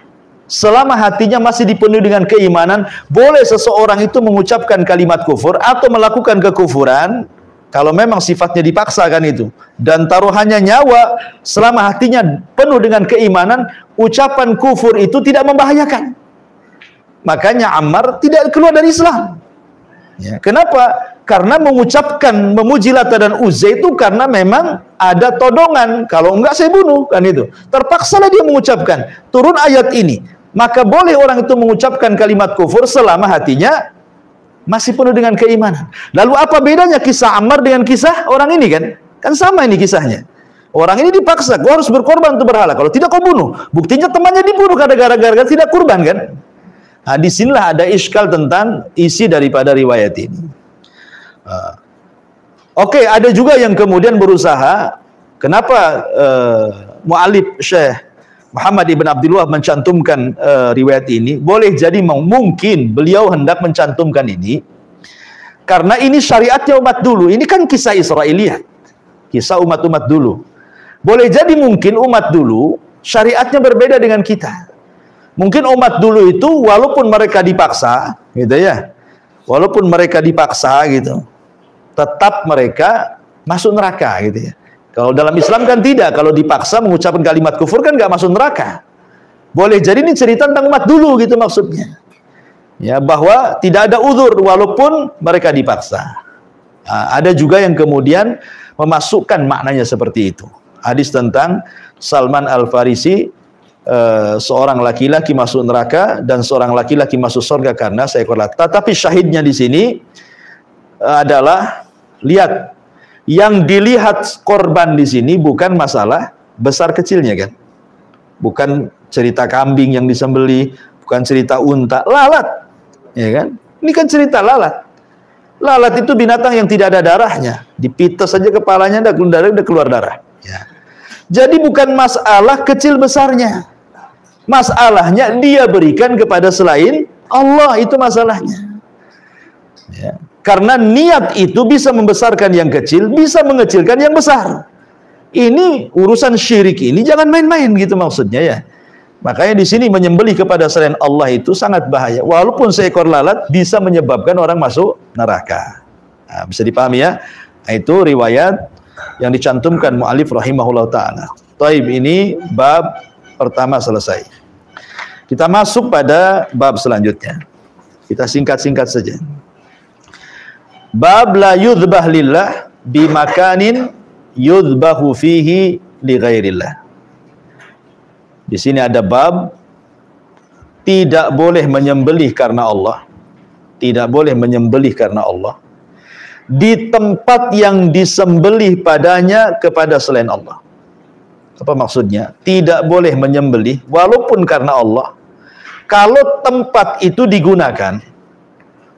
Selama hatinya masih dipenuhi dengan keimanan, boleh seseorang itu mengucapkan kalimat kufur atau melakukan kekufuran kalau memang sifatnya dipaksakan itu, dan taruhannya nyawa, selama hatinya penuh dengan keimanan, ucapan kufur itu tidak membahayakan. Makanya Ammar tidak keluar dari Islam. Ya, kenapa? Karena mengucapkan memuji Lata dan Uzza itu karena memang ada todongan, kalau enggak saya bunuh, kan itu. Terpaksalah dia mengucapkan. Turun ayat ini, maka boleh orang itu mengucapkan kalimat kufur selama hatinya masih penuh dengan keimanan. Lalu apa bedanya kisah Ammar dengan kisah orang ini kan? Kan sama ini kisahnya. Orang ini dipaksa, kau harus berkorban untuk berhala. Kalau tidak kau bunuh. Buktinya temannya dibunuh gara-gara tidak kurban kan? Nah, disinilah ada iskal tentang isi daripada riwayat ini. Oke, ada juga yang kemudian berusaha, kenapa mu'alif Syekh Muhammad ibn Abdul Wahab mencantumkan riwayat ini? Boleh jadi mungkin beliau hendak mencantumkan ini karena ini syariatnya umat dulu. Ini kan kisah Israiliyat, kisah umat-umat dulu. Boleh jadi mungkin umat dulu syariatnya berbeda dengan kita. Mungkin umat dulu itu walaupun mereka dipaksa, gitu ya, walaupun mereka dipaksa gitu, tetap mereka masuk neraka gitu ya. Kalau dalam Islam kan tidak, kalau dipaksa mengucapkan kalimat kufur kan nggak masuk neraka. Boleh jadi ini cerita tentang umat dulu gitu maksudnya. Ya, bahwa tidak ada uzur walaupun mereka dipaksa. Nah, ada juga yang kemudian memasukkan maknanya seperti itu. Hadis tentang Salman Al-Farisi, seorang laki-laki masuk neraka dan seorang laki-laki masuk surga karena seekor lalat. Tetapi syahidnya di sini adalah, lihat, yang dilihat korban di sini bukan masalah besar kecilnya kan, bukan cerita kambing yang disembelih, bukan cerita unta, lalat. Ya kan? Ini kan cerita lalat. Lalat itu binatang yang tidak ada darahnya. Dipites saja kepalanya udah keluar darah. Ya. Jadi bukan masalah kecil besarnya. Masalahnya dia berikan kepada selain Allah, itu masalahnya. Ya. Karena niat itu bisa membesarkan yang kecil, bisa mengecilkan yang besar. Ini urusan syirik ini jangan main-main gitu maksudnya ya. Makanya di sini menyembelih kepada selain Allah itu sangat bahaya. Walaupun seekor lalat bisa menyebabkan orang masuk neraka. Nah, bisa dipahami ya. Nah, itu riwayat yang dicantumkan mu'alif rahimahullah ta'ala. Taib, ini bab pertama selesai. Kita masuk pada bab selanjutnya. Kita singkat-singkat saja. Bab la yudhbah lillah bimakanin yudhbahu fihi li ghairillah. Di sini ada bab tidak boleh menyembelih karena Allah. Tidak boleh menyembelih karena Allah di tempat yang disembelih padanya kepada selain Allah. Apa maksudnya? Tidak boleh menyembelih walaupun karena Allah kalau tempat itu digunakan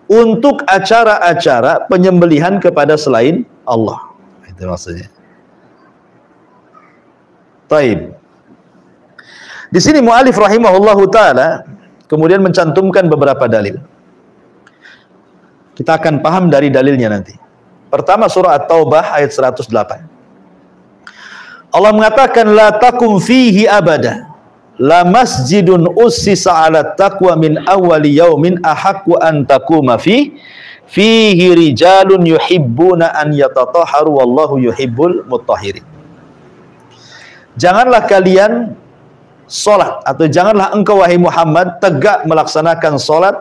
untuk acara-acara penyembelihan kepada selain Allah. Itu maksudnya. Taib. Di sini mu'alif rahimahullahu ta'ala kemudian mencantumkan beberapa dalil. Kita akan paham dari dalilnya nanti. Pertama surah At-Taubah ayat 108. Allah mengatakan la takum fihi abada. La masjidun ussisa 'ala taqwa min awwali yaumin ahaqqu an taquma fihi rijalun yuhibbuna an yatatahharu wallahu yuhibbul mutahhirin. Janganlah kalian salat atau janganlah engkau wahai Muhammad tegak melaksanakan salat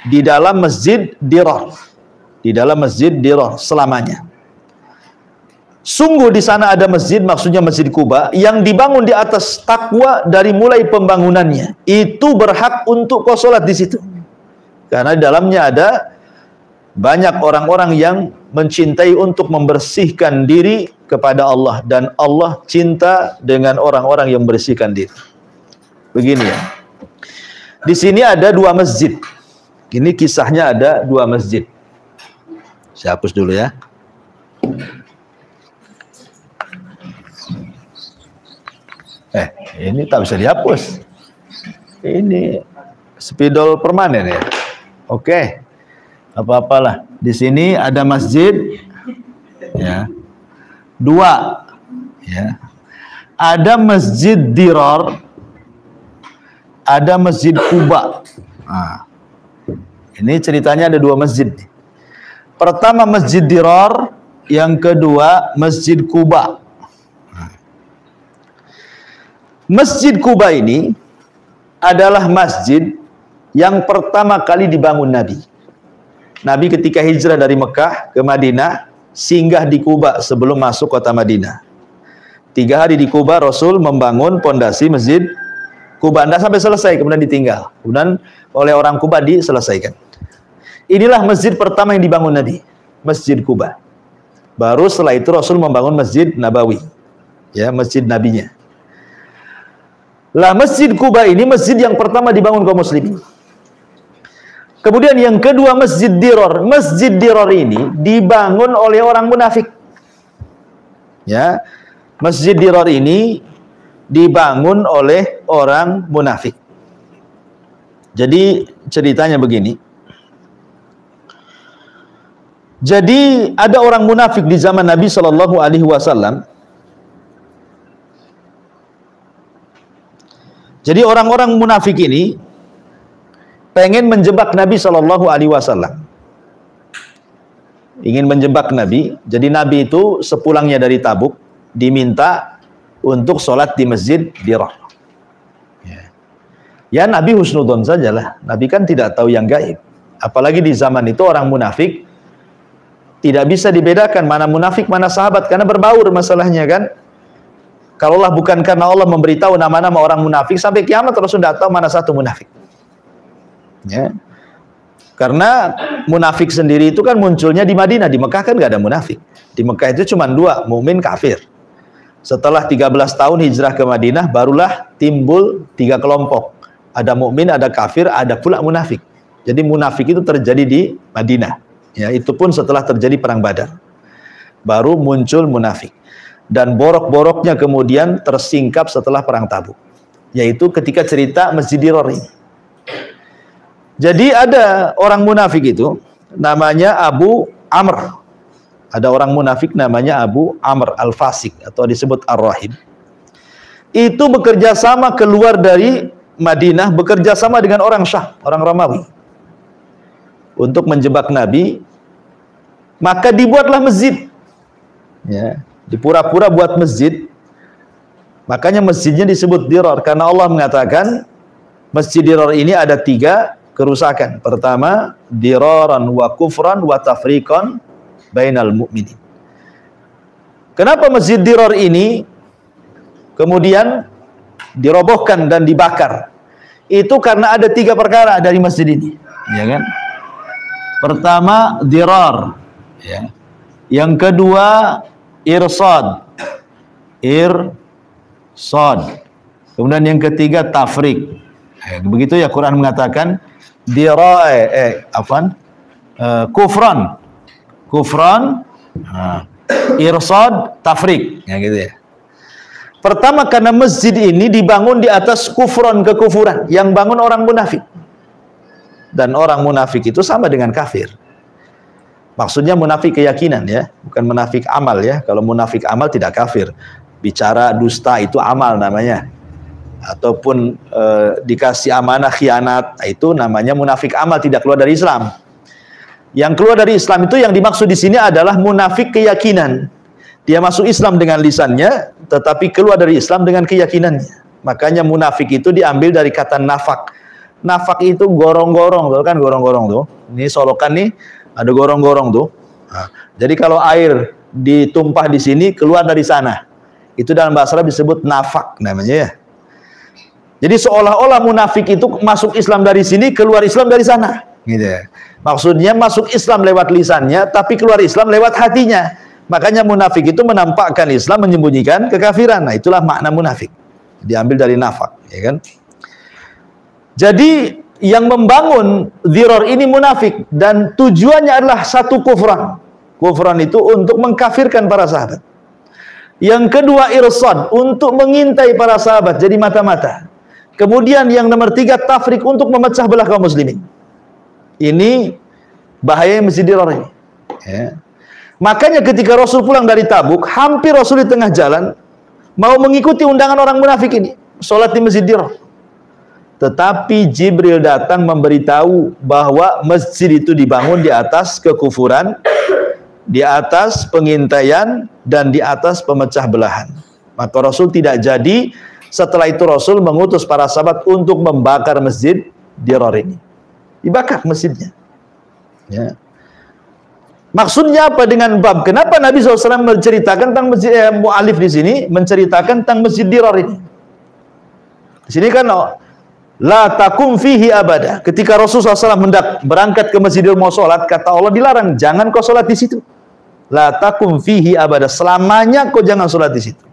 di dalam masjid Dirar. Di dalam masjid Dirar selamanya. Sungguh di sana ada masjid, maksudnya Masjid Kuba, yang dibangun di atas takwa dari mulai pembangunannya. Itu berhak untuk kau sholat di situ. Karena di dalamnya ada banyak orang-orang yang mencintai untuk membersihkan diri kepada Allah. Dan Allah cinta dengan orang-orang yang membersihkan diri. Begini ya. Di sini ada dua masjid. Ini kisahnya ada dua masjid. Saya hapus dulu ya. Ini tak bisa dihapus. Ini spidol permanen ya. Oke. Apa-apalah. Di sini ada masjid ya. Dua ya. Ada Masjid Dirar, ada Masjid Kuba. Nah, ini ceritanya ada dua masjid. Pertama Masjid Dirar, yang kedua Masjid Kuba. Masjid Kuba ini adalah masjid yang pertama kali dibangun Nabi. Nabi ketika hijrah dari Mekah ke Madinah, singgah di Kuba sebelum masuk kota Madinah. 3 hari di Kuba, Rasul membangun pondasi Masjid Kuba. Tidak sampai selesai, kemudian ditinggal. Kemudian oleh orang Kuba diselesaikan. Inilah masjid pertama yang dibangun Nabi, Masjid Kuba. Baru setelah itu Rasul membangun Masjid Nabawi, ya, masjid Nabinya. Lah Masjid Kuba ini masjid yang pertama dibangun kaum muslimin. Kemudian yang kedua Masjid Dirar. Masjid Dirar ini dibangun oleh orang munafik. Ya. Masjid Dirar ini dibangun oleh orang munafik. Jadi ceritanya begini. Jadi ada orang munafik di zaman Nabi Shallallahu Alaihi Wasallam. Jadi orang-orang munafik ini pengen menjebak Nabi Shallallahu Alaihi Wasallam, ingin menjebak Nabi. Jadi Nabi itu sepulangnya dari Tabuk diminta untuk sholat di Masjid Dirar. Ya Nabi husnudon sajalah. Nabi kan tidak tahu yang gaib. Apalagi di zaman itu orang munafik tidak bisa dibedakan mana munafik mana sahabat karena berbaur masalahnya kan. Kalaulah bukan karena Allah memberitahu nama-nama orang munafik, sampai kiamat Rasul tidak tahu mana satu munafik. Ya. Karena munafik sendiri itu kan munculnya di Madinah. Di Mekah kan nggak ada munafik. Di Mekah itu cuma 2, mukmin kafir. Setelah 13 tahun hijrah ke Madinah, barulah timbul 3 kelompok. Ada mukmin, ada kafir, ada pula munafik. Jadi munafik itu terjadi di Madinah. Ya, itu pun setelah terjadi perang Badar. Baru muncul munafik. Dan borok-boroknya kemudian tersingkap setelah perang Tabuk. Yaitu ketika cerita Masjid Dirar ini. Jadi ada orang munafik itu namanya Abu Amr. Ada orang munafik namanya Abu Amr Al-Fasik atau disebut Ar-Rahib. Itu bekerja sama keluar dari Madinah, bekerja sama dengan orang Syam, orang Romawi, untuk menjebak Nabi. Maka dibuatlah masjid. Ya, dipura-pura buat masjid. Makanya masjidnya disebut Dirar karena Allah mengatakan Masjid Dirar ini ada 3 kerusakan. Pertama, diraran wa kufran wa tafriqan bainal mu'minin. Kenapa Masjid Dirar ini kemudian dirobohkan dan dibakar? Itu karena ada 3 perkara dari masjid ini, ya kan? Pertama, dirar, ya. Yang kedua, irsad. Kemudian yang ketiga, tafrik. Begitu ya Quran mengatakan kufran, irsad, tafrik, ya gitu ya. Pertama, karena masjid ini dibangun di atas kufran, kekufuran, yang bangun orang munafik. Dan orang munafik itu sama dengan kafir. Maksudnya munafik keyakinan ya, bukan munafik amal ya. Kalau munafik amal tidak kafir. Bicara dusta itu amal namanya. Ataupun dikasih amanah khianat, itu namanya munafik amal, tidak keluar dari Islam. Yang keluar dari Islam itu yang dimaksud di sini adalah munafik keyakinan. Dia masuk Islam dengan lisannya, tetapi keluar dari Islam dengan keyakinannya. Makanya munafik itu diambil dari kata nafak. Nafak itu gorong-gorong, tuh kan gorong-gorong tuh. Ini solokan nih, ada gorong-gorong tuh. Nah, jadi kalau air ditumpah di sini, keluar dari sana. Itu dalam bahasa Arab disebut nafak namanya ya. Jadi seolah-olah munafik itu masuk Islam dari sini, keluar Islam dari sana. Gitu ya. Maksudnya masuk Islam lewat lisannya, tapi keluar Islam lewat hatinya. Makanya munafik itu menampakkan Islam, menyembunyikan kekafiran. Nah, itulah makna munafik. Diambil dari nafak, ya kan? Jadi yang membangun Dirar ini munafik dan tujuannya adalah satu kufran. Kufran itu untuk mengkafirkan para sahabat. Yang kedua irsad, untuk mengintai para sahabat jadi mata-mata. Kemudian yang nomor 3 tafrik, untuk memecah belah kaum muslimin. Ini bahaya Masjid Dirar ini. Ya. Makanya ketika Rasul pulang dari Tabuk, hampir Rasul di tengah jalan mau mengikuti undangan orang munafik ini, sholat di Masjid Dirar. Tetapi Jibril datang memberitahu bahwa masjid itu dibangun di atas kekufuran, di atas pengintaian, dan di atas pemecah belahan. Maka Rasul tidak jadi. Setelah itu Rasul mengutus para sahabat untuk membakar Masjid Dirar ini. Dibakar masjidnya. Ya. Maksudnya apa dengan bab? Kenapa Nabi SAW menceritakan tentang masjid, mu'alif di sini menceritakan tentang Masjid Dirar ini? Di sini kan la takum fihi abada. Ketika Rasulullah SAW hendak berangkat ke Masjidil mau sholat, kata Allah dilarang, jangan kau sholat di situ. La takum fihi abada, selamanya kau jangan sholat di situ.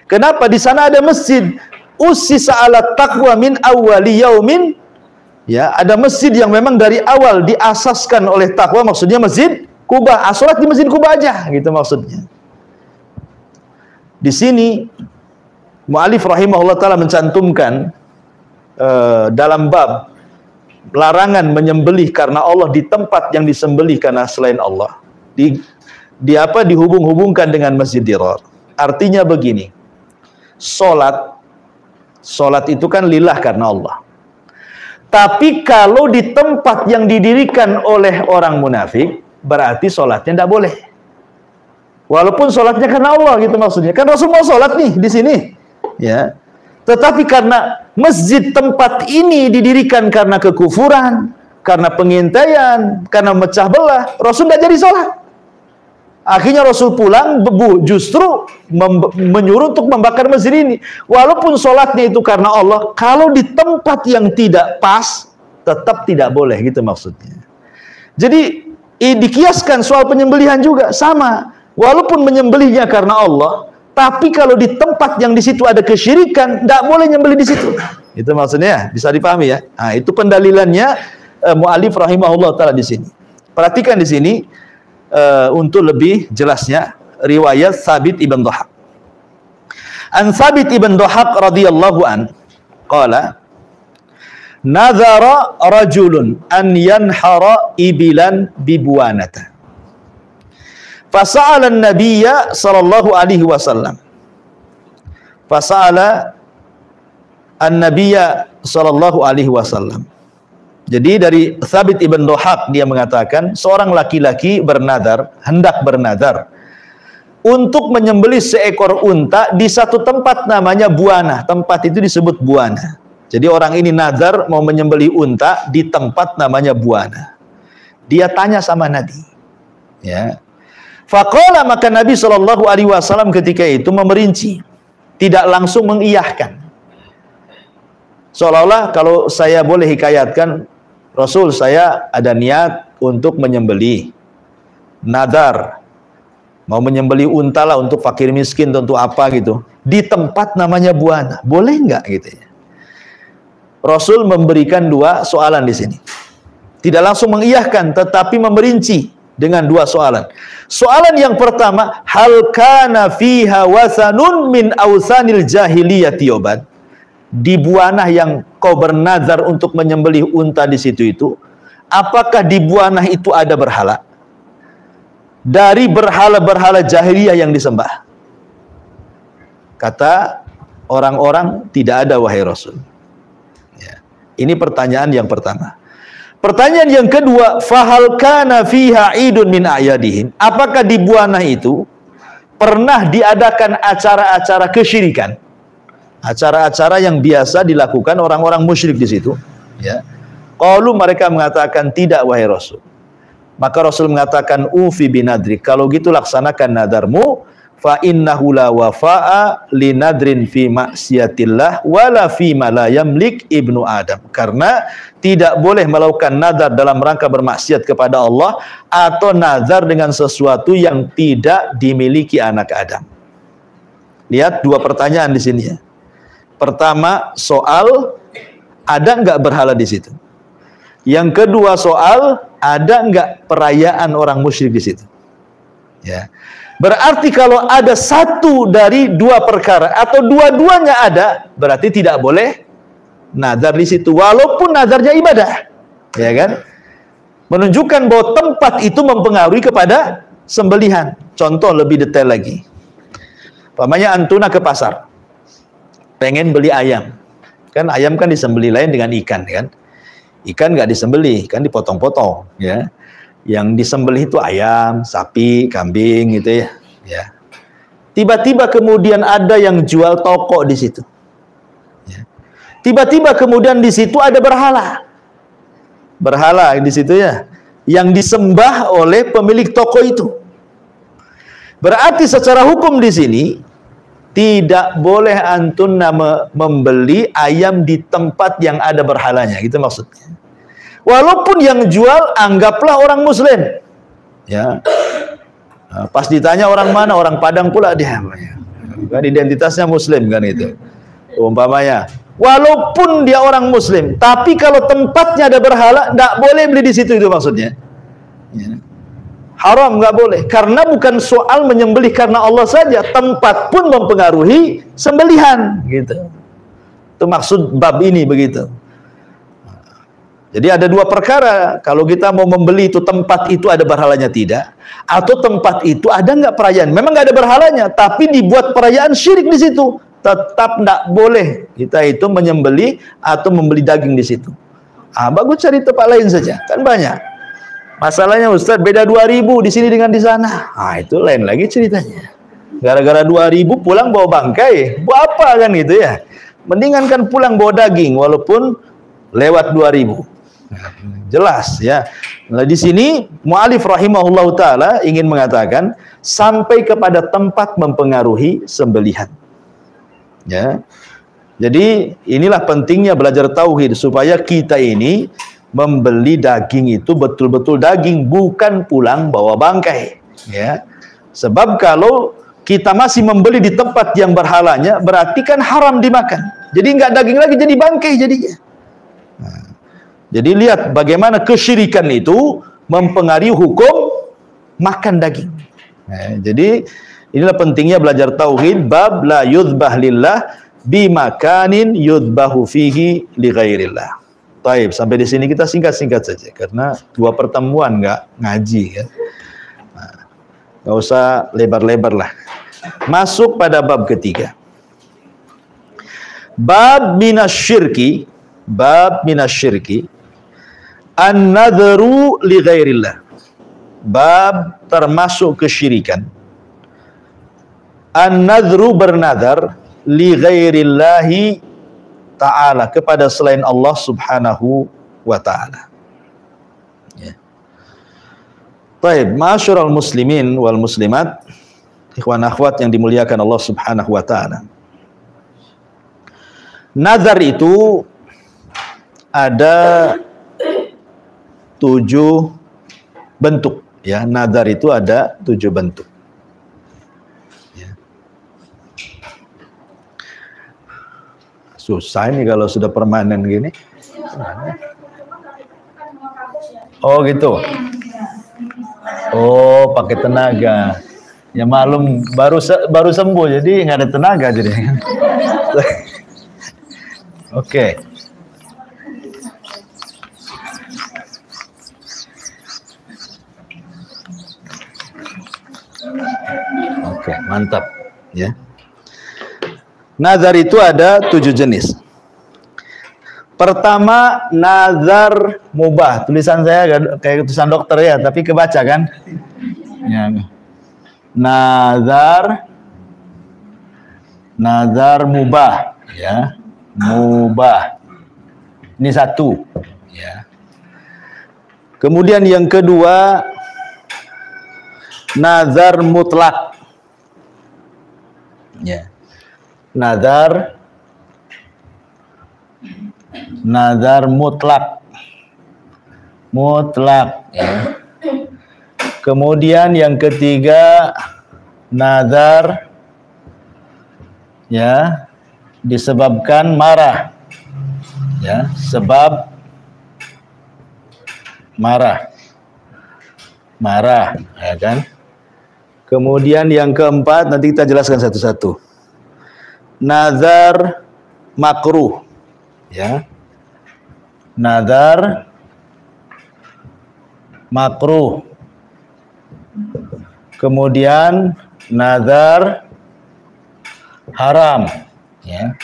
Kenapa? Di sana ada masjid ussisa ala taqwa min awwali yaumin. Ya, ada masjid yang memang dari awal diasaskan oleh takwa, maksudnya Masjid Kuba. Sholat di Masjid Kuba aja, gitu maksudnya. Di sini mu'alif rahimahullah ta'ala mencantumkan dalam bab larangan menyembelih karena Allah di tempat yang disembelih karena selain Allah. Dihubung-hubungkan dengan Masjid Dirar. Artinya begini. Sholat itu kan lillah karena Allah. Tapi kalau di tempat yang didirikan oleh orang munafik, berarti sholatnya tidak boleh. Walaupun sholatnya karena Allah, gitu maksudnya. Kan Rasul mau sholat nih di sini, ya. Tetapi karena masjid tempat ini didirikan karena kekufuran, karena pengintaian, karena mecah belah, Rasul tidak jadi sholat. Akhirnya Rasul pulang, justru menyuruh untuk membakar masjid ini. Walaupun sholatnya itu karena Allah, kalau di tempat yang tidak pas, tetap tidak boleh, gitu maksudnya. Jadi dikiaskan soal penyembelihan juga sama. Walaupun menyembelihnya karena Allah, Tapi kalau di tempat yang di situ ada kesyirikan, tidak boleh nyembelih di situ. Itu maksudnya, bisa dipahami ya. Nah, itu pendalilannya mu'alif rahimahullah ta'ala di sini. Perhatikan di sini untuk lebih jelasnya riwayat Thabit ibn Dhahak. An Thabit ibn Dhahak radhiyallahu an qala nadhara rajulun an yanhara ibilan bibuanata. Fasa'ala an-nabiyya sallallahu alaihi wasallam. Fasa'ala an-nabiyya sallallahu alaihi wasallam. Jadi dari Thabit ibn Dhahak dia mengatakan seorang laki-laki bernadar, hendak bernadar untuk menyembelih seekor unta di satu tempat namanya Buana. Tempat itu disebut Buana. Jadi orang ini nadar mau menyembelih unta di tempat namanya Buana. Dia tanya sama Nabi. Ya. Faqala, maka Nabi sallallahu alaihi wasallam ketika itu memerinci, tidak langsung mengiyahkan. Seolah-olah kalau saya boleh hikayatkan, Rasul, saya ada niat untuk menyembelih, nadar, mau menyembelih unta lah untuk fakir miskin, untuk apa gitu, di tempat namanya Buana, boleh nggak gitu ya? Rasul memberikan dua soalan di sini, tidak langsung mengiyahkan, tetapi memerinci dengan dua soalan. Soalan yang pertama, hal kana fiha wasanun min awsanil jahiliyati yobad. Di Buana yang kau bernazar untuk menyembelih unta di situ itu, apakah di Buana itu ada berhala? Dari berhala-berhala jahiliyah yang disembah. Kata orang-orang, tidak ada wahai Rasul. Ya. Ini pertanyaan yang pertama. Pertanyaan yang kedua, fahal kana fiha idun min a'yadihim. Apakah di Buana itu pernah diadakan acara-acara kesyirikan? Acara-acara yang biasa dilakukan orang-orang musyrik di situ, ya. Qalu, mereka mengatakan tidak wahai Rasul. Maka Rasul mengatakan ufi binadri, kalau gitu laksanakan nadarmu, fa innahu la wafa'a li nadrin fi maksiatillah wala fi ma la yamlik ibnu Adam. Karena tidak boleh melakukan nadar dalam rangka bermaksiat kepada Allah atau nazar dengan sesuatu yang tidak dimiliki anak Adam. Lihat dua pertanyaan di sini ya. Pertama, soal ada nggak berhala di situ? Yang kedua soal, ada nggak perayaan orang musyrik di situ? Ya. Berarti kalau ada satu dari dua perkara atau dua-duanya ada, berarti tidak boleh nazar di situ, walaupun nazarnya ibadah, ya kan? Menunjukkan bahwa tempat itu mempengaruhi kepada sembelihan. Contoh lebih detail lagi. Pamannya antuna ke pasar, pengen beli ayam, kan ayam kan disembelih lain dengan ikan, kan? Ikan nggak disembelih, kan dipotong-potong, ya. Yang disembelih itu ayam, sapi, kambing gitu ya. Ya. Tiba-tiba kemudian ada yang jual toko di situ. Ya. Tiba-tiba kemudian di situ ada berhala. Berhala di situ ya, yang disembah oleh pemilik toko itu. Berarti secara hukum di sini tidak boleh antun membeli ayam di tempat yang ada berhalanya, gitu maksudnya. Walaupun yang jual anggaplah orang muslim. Ya. Nah, pas ditanya orang mana, orang Padang pula dia. Kan identitasnya muslim kan itu. Umpamanya, walaupun dia orang muslim, tapi kalau tempatnya ada berhala, tidak boleh beli di situ, itu maksudnya. Ya. Haram, nggak boleh. Karena bukan soal menyembelih karena Allah saja, tempat pun mempengaruhi sembelihan, gitu. Itu maksud bab ini begitu. Jadi ada dua perkara, kalau kita mau membeli itu tempat itu ada berhalanya tidak, atau tempat itu ada nggak perayaan, memang nggak ada berhalanya, tapi dibuat perayaan syirik di situ, tetap nggak boleh kita itu menyembelih atau membeli daging di situ. Bagus cari tempat lain saja, kan banyak. Masalahnya Ustaz, beda 2.000 di sini dengan di sana. Itu lain lagi ceritanya. Gara-gara 2.000 pulang bawa bangkai, buat apa kan gitu ya? Mendingan kan pulang bawa daging, walaupun lewat 2.000. Jelas ya. Nah, di sini mu'alif rahimahullahu taala ingin mengatakan sampai kepada tempat mempengaruhi sembelihan. Ya. Jadi inilah pentingnya belajar tauhid supaya kita ini membeli daging itu betul-betul daging, bukan pulang bawa bangkai. Ya. Sebab kalau kita masih membeli di tempat yang berhalanya, berarti kan haram dimakan. Jadi nggak daging lagi, jadi bangkai jadinya. Nah, jadi lihat bagaimana kesyirikan itu mempengaruhi hukum makan daging. Nah, jadi inilah pentingnya belajar tauhid, bab la yudbah lillah bimakanin yudbahu fihi li ghairillah. Taib, sampai di sini kita singkat-singkat saja karena 2 pertemuan nggak ngaji kan. Nah, nggak usah lebar-lebar lah. Masuk pada bab ketiga. Bab minasyirki, an-nadhru li ghairillah. Bab termasuk kesyirikan. An-nadhru bernadar li ghairillahi ta'ala, kepada selain Allah subhanahu wa ta'ala. Ya. Baik, ma'asyiral muslimin wal muslimat, ikhwan akhwat yang dimuliakan Allah subhanahu wa ta'ala. Nazar itu ada 7 bentuk. Ya, nazar itu ada 7 bentuk. Susah ini kalau sudah permanen gini. Oh gitu. Oh, pakai tenaga. Ya malum baru sembuh jadi nggak ada tenaga jadi. Oke. Oke, mantap ya. Nazar itu ada 7 jenis. Pertama, nazar mubah. Tulisan saya kayak tulisan dokter ya, tapi kebaca kan? Ya. Nazar mubah, ya. Mubah. Ini 1, ya. Kemudian yang kedua, nazar mutlak. Ya. Nazar mutlak, ya. Kemudian yang ketiga, nazar ya disebabkan marah, ya, sebab marah, ya kan. Kemudian yang keempat, nanti kita jelaskan satu-satu. Nazar makruh, ya. Nazar makruh. Kemudian nazar haram, ya.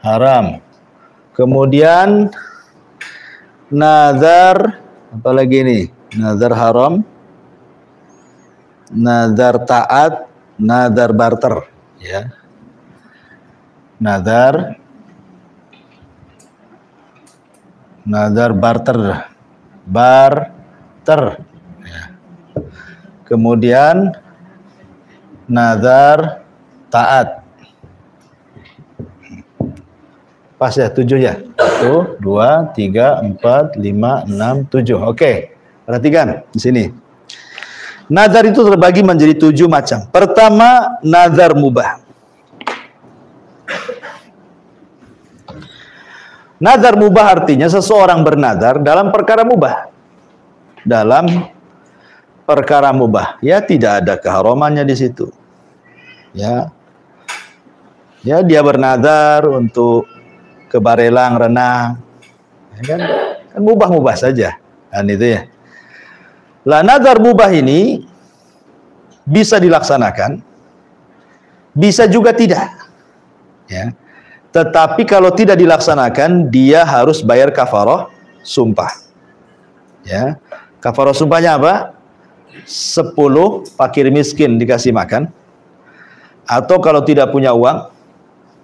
Haram. Kemudian nazar apa lagi nih? Nazar haram, nazar taat, nazar barter, ya. Nazar barter, ya. Kemudian nazar taat. Pas ya, 7 ya. 1, 2, 3, 4, 5, 6, 7. Oke, perhatikan di sini. Nazar itu terbagi menjadi 7 macam. Pertama, nazar mubah. Nazar mubah artinya seseorang bernazar dalam perkara mubah. Dalam perkara mubah, ya tidak ada keharamannya di situ. Ya. Ya, dia bernazar untuk ke Barelang renang. Ya kan mubah-mubah saja. Kan itu ya. Lah nazar mubah ini bisa dilaksanakan, bisa juga tidak. Ya. Tetapi kalau tidak dilaksanakan, dia harus bayar kafarah sumpah. Ya. Kafarah sumpahnya apa? 10 fakir miskin dikasih makan. Atau kalau tidak punya uang,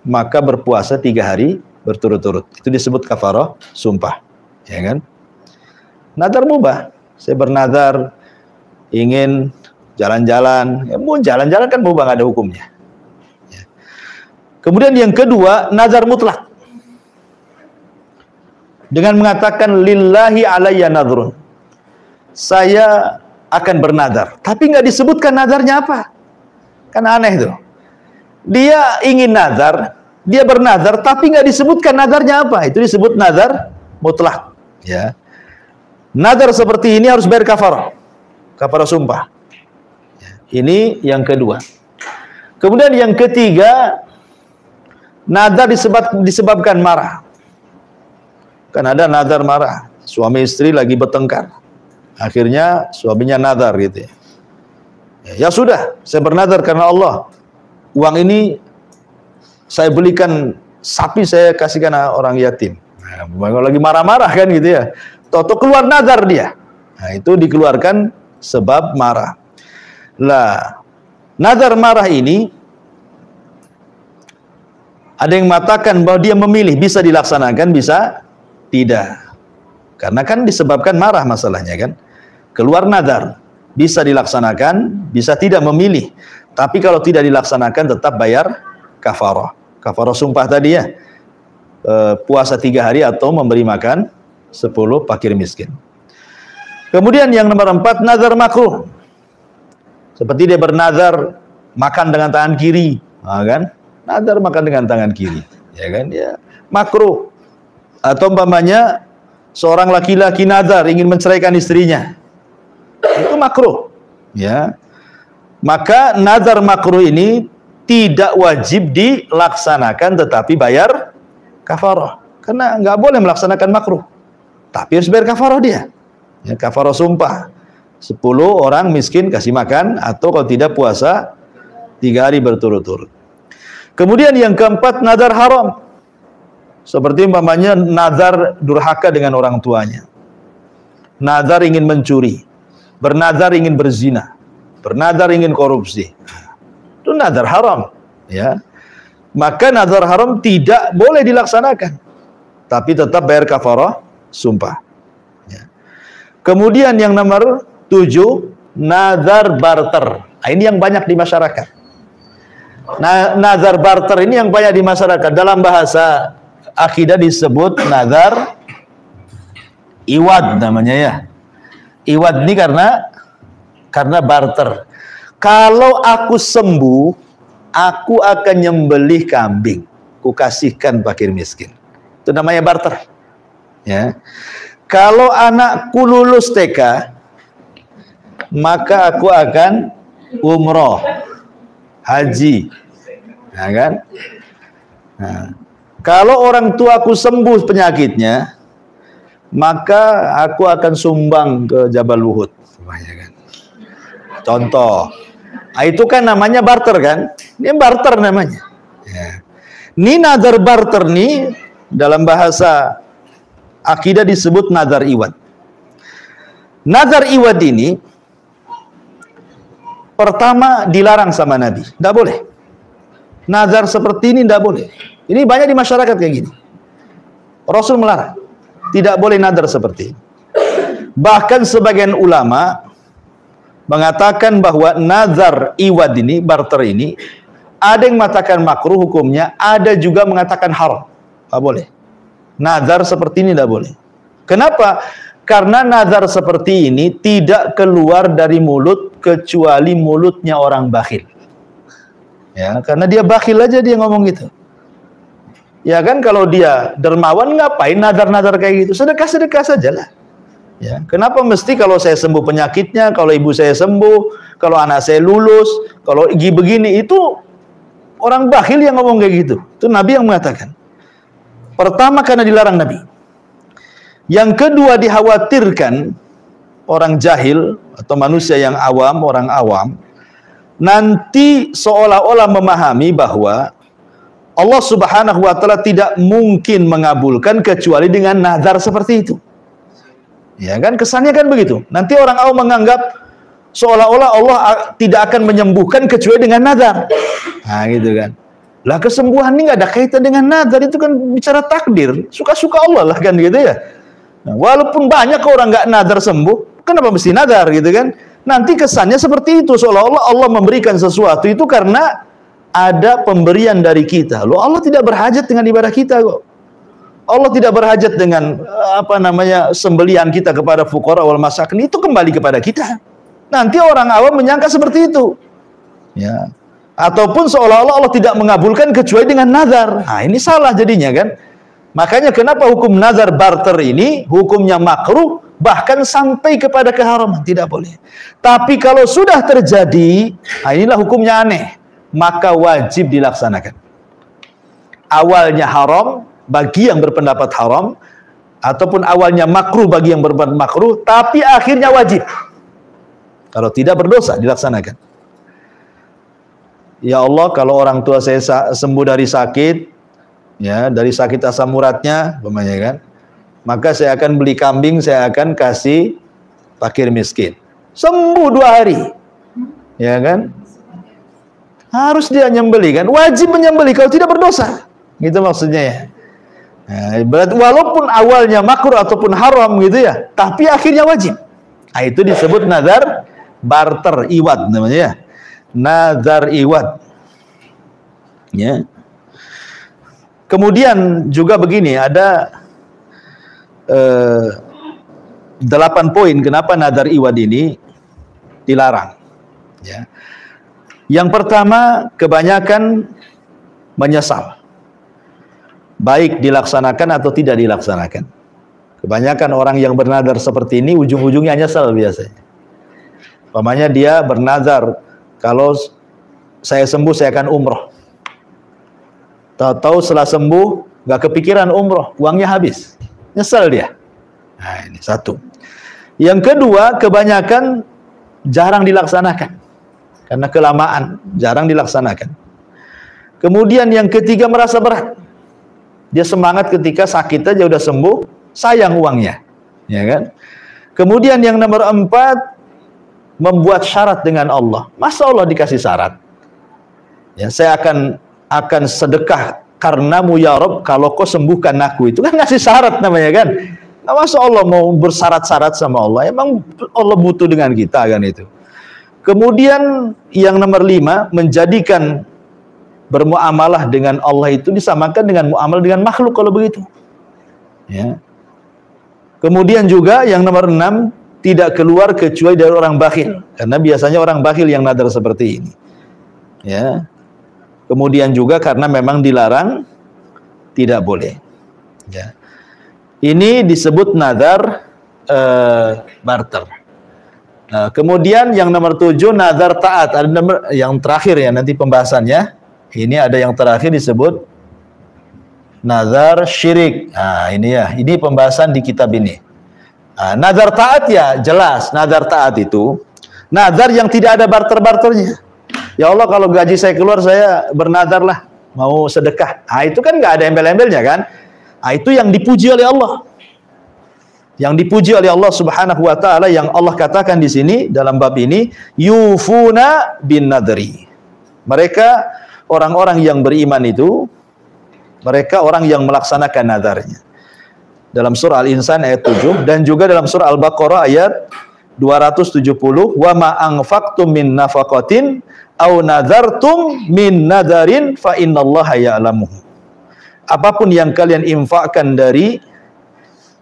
maka berpuasa 3 hari berturut-turut. Itu disebut kafarah sumpah. Ya kan? Nazar mubah. Saya bernazar ingin jalan-jalan. Ya, mau jalan-jalan kan mubah, nggak ada hukumnya. Kemudian yang kedua, nazar mutlak. Dengan mengatakan lillahi alayya nadhrun. Saya akan bernazar, tapi nggak disebutkan nazarnya apa. Kan aneh tuh. Dia ingin nazar, dia bernazar, tapi nggak disebutkan nazarnya apa. Itu disebut nazar mutlak. Ya. Nazar seperti ini harus bayar kafarah. Kafarah sumpah. Ya. Ini yang kedua. Kemudian yang ketiga, nazar disebabkan marah. Kan ada nazar marah. Suami istri lagi bertengkar. Akhirnya suaminya nazar gitu ya. Ya sudah, saya bernazar karena Allah. Uang ini saya belikan sapi, saya kasihkan orang yatim. Nah, lagi marah-marah kan gitu ya. Toto keluar nazar dia. Nah, itu dikeluarkan sebab marah. Lah, nazar marah ini ada yang mengatakan bahwa dia memilih, bisa dilaksanakan, bisa tidak. Karena kan disebabkan marah masalahnya kan. Keluar nazar, bisa dilaksanakan, bisa tidak memilih. Tapi kalau tidak dilaksanakan tetap bayar kafarah. Kafarah sumpah tadi ya. Puasa 3 hari atau memberi makan 10 fakir miskin. Kemudian yang nomor 4, nazar makruh. Seperti dia bernazar makan dengan tangan kiri, kan? Nazar makan dengan tangan kiri, ya kan? Ya, makruh. Atau umpamanya seorang laki-laki nazar ingin menceraikan istrinya. Itu makruh, ya. Maka nazar makruh ini tidak wajib dilaksanakan tetapi bayar kafarah. Karena nggak boleh melaksanakan makruh. Tapi harus bayar kafarah dia. Ya, kafarah sumpah. 10 orang miskin kasih makan, atau kalau tidak puasa 3 hari berturut-turut. Kemudian yang keempat, nazar haram. Seperti umpamanya nazar durhaka dengan orang tuanya. Nazar ingin mencuri. Bernazar ingin berzina. Bernazar ingin korupsi. Itu nazar haram, ya. Maka nazar haram tidak boleh dilaksanakan. Tapi tetap bayar kafarah sumpah. Ya. Kemudian yang nomor 7, nazar barter. Nah, ini yang banyak di masyarakat. Nah, nazar barter ini yang banyak di masyarakat. Dalam bahasa akidah disebut nazar iwad namanya ya. Iwad ini karena barter. Kalau aku sembuh, aku akan nyembelih kambing, ku kasihkan fakir miskin. Itu namanya barter. Ya. Kalau anakku lulus TK, maka aku akan umroh, haji. Nah, kan? Nah, kalau orang tuaku sembuh penyakitnya, maka aku akan sumbang ke Jabal Uhud. Kan? Contoh. Nah, itu kan namanya barter kan? Ini barter namanya. Ya. Ini nazar barter nih dalam bahasa akidah disebut nazar iwad. Nazar iwad ini pertama dilarang sama Nabi. Tidak boleh. Nazar seperti ini tidak boleh. Ini banyak di masyarakat kayak gini. Rasul melarang. Tidak boleh nazar seperti ini. Bahkan sebagian ulama mengatakan bahwa nazar iwad ini, barter ini, ada yang mengatakan makruh hukumnya, ada juga mengatakan haram. Tidak boleh. Nazar seperti ini tidak boleh. Kenapa? Karena nazar seperti ini tidak keluar dari mulut kecuali mulutnya orang bakhil. Ya, karena dia bakhil aja dia ngomong gitu. Ya kan, kalau dia dermawan ngapain nazar-nazar kayak gitu? Sedekah-sedekah sajalah. Ya, kenapa mesti kalau saya sembuh penyakitnya, kalau ibu saya sembuh, kalau anak saya lulus, kalau begini, itu orang bakhil yang ngomong kayak gitu. Itu Nabi yang mengatakan. Pertama karena dilarang Nabi. Yang kedua dikhawatirkan orang jahil atau manusia yang awam, orang awam, nanti seolah-olah memahami bahwa Allah Subhanahu wa Ta'ala tidak mungkin mengabulkan kecuali dengan nazar seperti itu. Ya kan, kesannya kan begitu. Nanti orang awam menganggap seolah-olah Allah tidak akan menyembuhkan kecuali dengan nazar. Nah, gitu kan. Lah, kesembuhan ini nggak ada kaitan dengan nazar, itu kan bicara takdir, suka-suka Allah lah kan gitu ya. Nah, walaupun banyak orang nggak nazar sembuh, kenapa mesti nazar gitu kan? Nanti kesannya seperti itu, seolah-olah Allah memberikan sesuatu itu karena ada pemberian dari kita. Loh, Allah tidak berhajat dengan ibadah kita kok. Allah tidak berhajat dengan sembelihan kita kepada fuqara wal masakin, itu kembali kepada kita. Nanti orang awam menyangka seperti itu. Ya. Ataupun seolah-olah Allah tidak mengabulkan kecuali dengan nazar. Nah, ini salah jadinya kan. Makanya kenapa hukum nazar barter ini hukumnya makruh, bahkan sampai kepada keharaman, tidak boleh. Tapi kalau sudah terjadi, nah inilah hukumnya aneh, maka wajib dilaksanakan. Awalnya haram bagi yang berpendapat haram, ataupun awalnya makruh bagi yang berpendapat makruh, tapi akhirnya wajib. Kalau tidak berdosa, dilaksanakan. Ya Allah, kalau orang tua saya sembuh dari sakit, ya, dari sakit asam uratnya, umpamanya kan, maka saya akan beli kambing, saya akan kasih fakir miskin. Sembuh 2 hari, ya kan? Harus dia nyembeli kan? Wajib menyembeli kalau tidak berdosa, gitu maksudnya ya. Nah, berarti walaupun awalnya makruh ataupun haram gitu ya, tapi akhirnya wajib. Nah, itu disebut nazar barter, iwad namanya ya. Nazar iwad. Ya. Kemudian juga begini, ada 8 poin kenapa nazar iwad ini dilarang. Ya. Yang pertama, kebanyakan menyesal, baik dilaksanakan atau tidak dilaksanakan. Kebanyakan orang yang bernazar seperti ini ujung-ujungnya nyesal biasanya. Umpamanya dia bernazar, kalau saya sembuh saya akan umroh. Tahu-tahu setelah sembuh nggak kepikiran umroh, uangnya habis, nyesel dia. Nah, ini satu. Yang kedua, kebanyakan jarang dilaksanakan karena kelamaan, jarang dilaksanakan. Kemudian yang ketiga, merasa berat. Dia semangat ketika sakit aja udah sembuh, sayang uangnya, ya kan? Kemudian yang nomor 4, membuat syarat dengan Allah. Masa Allah dikasih syarat? Ya, saya akan sedekah karenamu ya Rabb, kalau kau sembuhkan aku. Itu kan ngasih syarat namanya kan. Nah, masa Allah mau bersyarat-syarat sama Allah? Emang Allah butuh dengan kita kan itu. Kemudian yang nomor 5, menjadikan bermuamalah dengan Allah itu disamakan dengan muamalah dengan makhluk kalau begitu. Ya. Kemudian juga yang nomor 6, tidak keluar kecuali dari orang bakhil, karena biasanya orang bakhil yang nazar seperti ini. Ya. Kemudian juga karena memang dilarang, tidak boleh. Ya. Ini disebut nazar barter. Nah, kemudian yang nomor 7, nazar taat. Ada nomor yang terakhir ya nanti pembahasannya. Ini ada yang terakhir disebut nazar syirik. Nah, ini ya, ini pembahasan di kitab ini. Nah, nazar taat ya jelas, nazar taat itu nazar yang tidak ada barter-barternya. Ya Allah, kalau gaji saya keluar saya bernazar lah mau sedekah. Nah, itu kan nggak ada embel-embelnya kan. Nah, itu yang dipuji oleh Allah. Yang dipuji oleh Allah Subhanahu wa taala, yang Allah katakan di sini dalam bab ini, yufuna bin nadri. Mereka orang-orang yang beriman itu, mereka orang yang melaksanakan nazarnya. Dalam surah Al-Insan ayat 7 dan juga dalam surah Al-Baqarah ayat 270, wa ma anfaqtum min nafaqatin aw nadartum min nadarin fa innallaha ya'lamuhu. Apapun yang kalian infakkan dari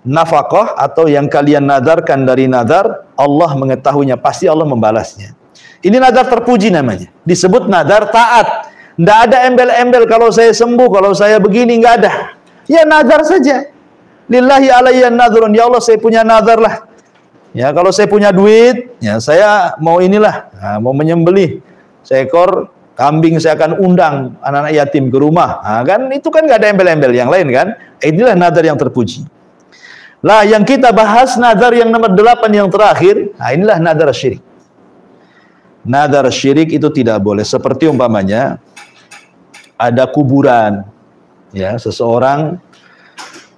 nafkah atau yang kalian nadarkan dari nadar, Allah mengetahuinya, pasti Allah membalasnya. Ini nadar terpuji namanya, disebut nadar taat. Tidak ada embel-embel kalau saya sembuh, kalau saya begini, nggak ada. Ya nadar saja. Lillahi alayya nadrun, ya Allah saya punya nadar lah. Ya kalau saya punya duit, ya saya mau inilah, nah, mau menyembelih seekor kambing, saya akan undang anak-anak yatim ke rumah. Nah, kan itu kan nggak ada embel-embel yang lain kan? Inilah nadar yang terpuji. Lah yang kita bahas nadar yang nomor 8 yang terakhir, nah inilah nadar syirik. Nadar syirik itu tidak boleh. Seperti umpamanya ada kuburan, ya seseorang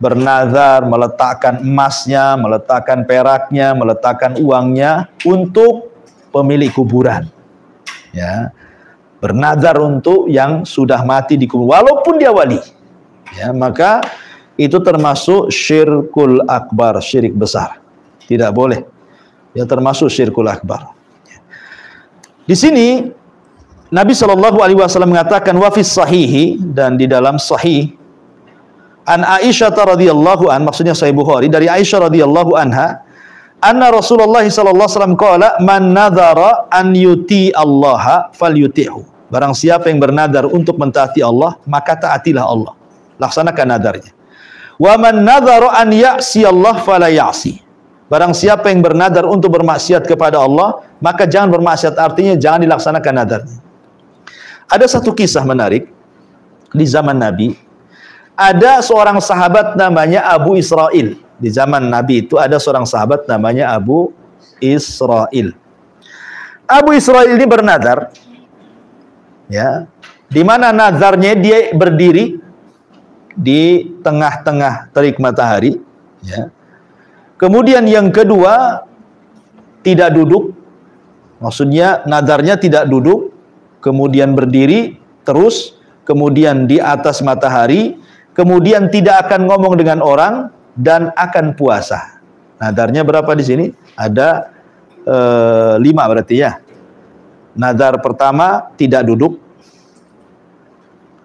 bernazar meletakkan emasnya, meletakkan peraknya, meletakkan uangnya untuk pemilik kuburan. Ya, bernazar untuk yang sudah mati di kubur, walaupun dia wali. Ya, maka itu termasuk syirkul akbar, syirik besar. Tidak boleh. Ya, termasuk syirkul akbar. Di sini Nabi SAW mengatakan wa fis sahihi, dan di dalam sahih an Aisyah radhiyallahu an, maksudnya Sahih Bukhari, dari Aisyah radhiyallahu anha, anna Rasulullah sallallahu alaihi wasallam qala man nadhara an yuti Allah falyuti'hu. Barang siapa yang bernadar untuk mentaati Allah, maka taatilah Allah. Laksanakan nadarnya. Wa man nadhara an ya'si Allah fala ya'si. Barang siapa yang bernadar untuk bermaksiat kepada Allah, maka jangan bermaksiat, artinya jangan dilaksanakan nadarnya. Ada satu kisah menarik di zaman Nabi. Ada seorang sahabat namanya Abu Israil. Di zaman Nabi itu ada seorang sahabat namanya Abu Israil. Abu Israil ini bernadar, ya, di mana nazarnya dia berdiri di tengah-tengah terik matahari, ya. Kemudian yang kedua, tidak duduk, maksudnya nazarnya tidak duduk, kemudian berdiri terus, kemudian di atas matahari, kemudian tidak akan ngomong dengan orang dan akan puasa. Nazarnya berapa di sini? Ada 5 berarti ya. Nazar pertama tidak duduk,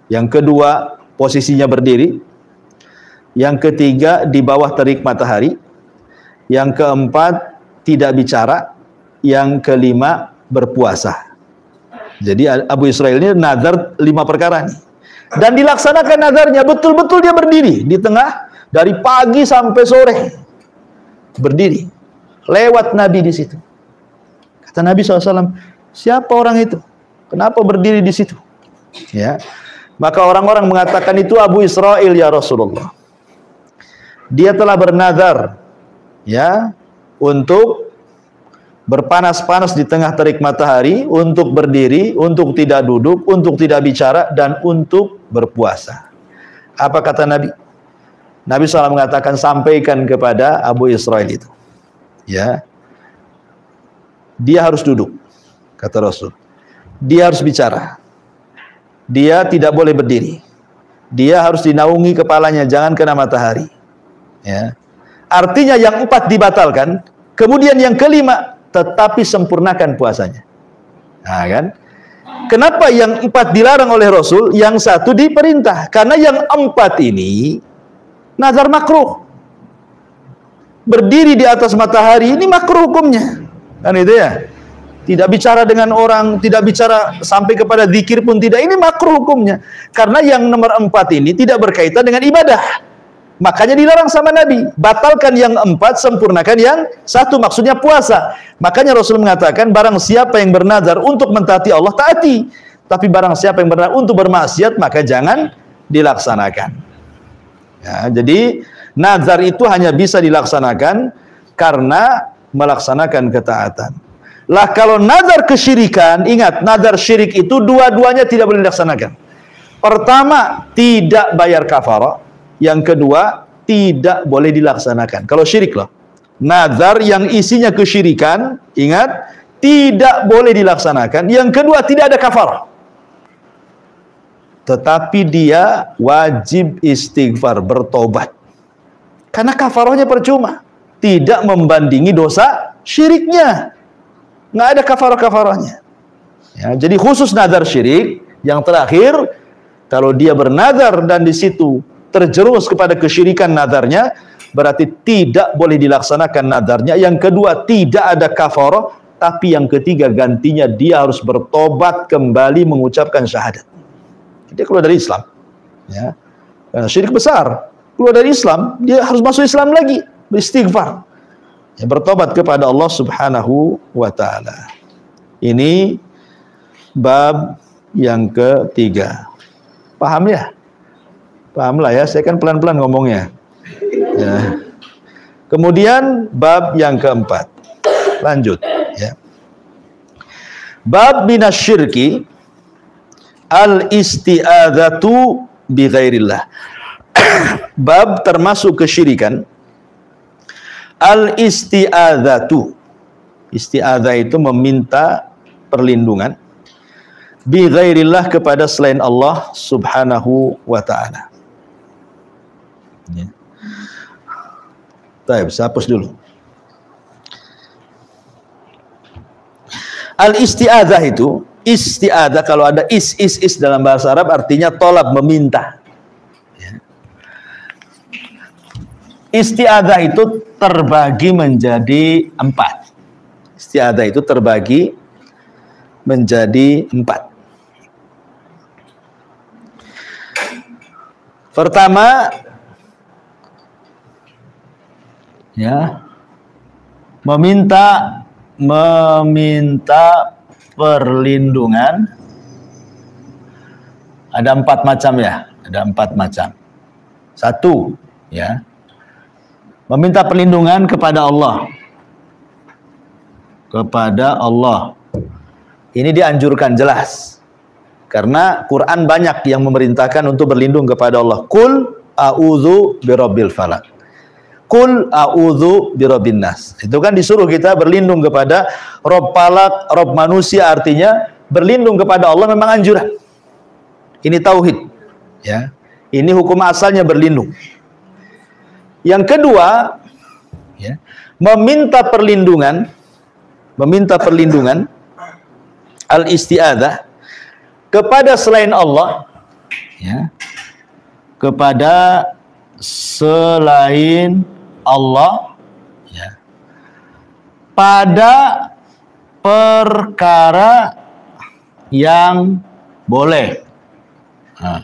yang kedua posisinya berdiri, yang ketiga di bawah terik matahari, yang keempat tidak bicara, yang kelima berpuasa. Jadi Abu Israil ini nazar 5 perkara nih. Dan dilaksanakan nazarnya, betul-betul dia berdiri di tengah dari pagi sampai sore. Berdiri. Lewat Nabi di situ. Kata Nabi SAW, siapa orang itu? Kenapa berdiri di situ? Ya. Maka orang-orang mengatakan itu Abu Israil ya Rasulullah. Dia telah bernazar, ya, untuk berpanas-panas di tengah terik matahari, untuk berdiri, untuk tidak duduk, untuk tidak bicara, dan untuk berpuasa. Apa kata Nabi? Nabi SAW mengatakan, sampaikan kepada Abu Israil itu, ya, dia harus duduk, kata Rasul. Dia harus bicara. Dia tidak boleh berdiri. Dia harus dinaungi kepalanya, jangan kena matahari. Ya. Artinya yang 4 dibatalkan, kemudian yang kelima, tetapi sempurnakan puasanya. Nah, kan? Kenapa yang 4 dilarang oleh Rasul, yang 1 diperintah? Karena yang 4 ini nazar makruh. Berdiri di atas matahari ini makruh hukumnya. Kan itu ya? Tidak bicara dengan orang, tidak bicara sampai kepada zikir pun tidak. Ini makruh hukumnya. Karena yang nomor 4 ini tidak berkaitan dengan ibadah. Makanya dilarang sama Nabi. Batalkan yang 4, sempurnakan yang 1. Maksudnya puasa. Makanya Rasul mengatakan, barang siapa yang bernazar untuk mentaati Allah, taati. Tapi barang siapa yang bernazar untuk bermaksiat, maka jangan dilaksanakan. Ya, jadi nazar itu hanya bisa dilaksanakan karena melaksanakan ketaatan. Lah kalau nazar kesyirikan, ingat, nazar syirik itu dua-duanya tidak boleh dilaksanakan. Pertama, tidak bayar kafarah. Yang kedua, tidak boleh dilaksanakan. Kalau syirik loh. Nazar yang isinya kesyirikan, ingat, tidak boleh dilaksanakan. Yang kedua, tidak ada kafarah. Tetapi dia wajib istighfar, bertobat. Karena kafarahnya percuma. Tidak membandingi dosa syiriknya. Nggak ada kafarah-kafarahnya. Ya, jadi khusus nazar syirik, yang terakhir, kalau dia bernazar dan di situ terjerumus kepada kesyirikan nazarnya, berarti tidak boleh dilaksanakan nazarnya. Yang kedua, tidak ada kafarah, tapi yang ketiga gantinya dia harus bertobat kembali mengucapkan syahadat. Dia keluar dari Islam. Ya. Syirik besar. Keluar dari Islam, dia harus masuk Islam lagi, beristighfar. Ya, bertobat kepada Allah Subhanahu wa ta'ala. Ini bab yang ketiga. Paham ya? Paham lah ya, saya kan pelan-pelan ngomongnya. Ya. Kemudian bab yang keempat. Lanjut. Ya. Bab minasyirki al-isti'adzatu bi ghairillah. Bab termasuk kesyirikan. Al-isti'adzatu. Isti'adzah itu meminta perlindungan bi ghairillah kepada selain Allah Subhanahu wa ta'ala. Ya. Baik, saya hapus dulu. Al-isti'adzah itu, isti'adzah kalau ada is dalam bahasa Arab artinya tolab, meminta. Isti'adzah itu terbagi menjadi 4. Isti'adzah itu terbagi menjadi 4. Pertama, ya, meminta perlindungan. Ada 4 macam ya, ada 4 macam. 1, ya, meminta perlindungan kepada Allah. Kepada Allah. Ini dianjurkan jelas. Karena Quran banyak yang memerintahkan untuk berlindung kepada Allah. Qul a'udzu birabbil falaq. Qul a'udzu birabbin nas. Itu kan disuruh kita berlindung kepada Rabb Falak, Rabb manusia, artinya berlindung kepada Allah memang anjuran. Ini tauhid, ya. Ini hukum asalnya berlindung. Yang kedua, ya, meminta perlindungan al-isti'adzah kepada selain Allah, ya, kepada selain Allah, ya, pada perkara yang boleh. Nah,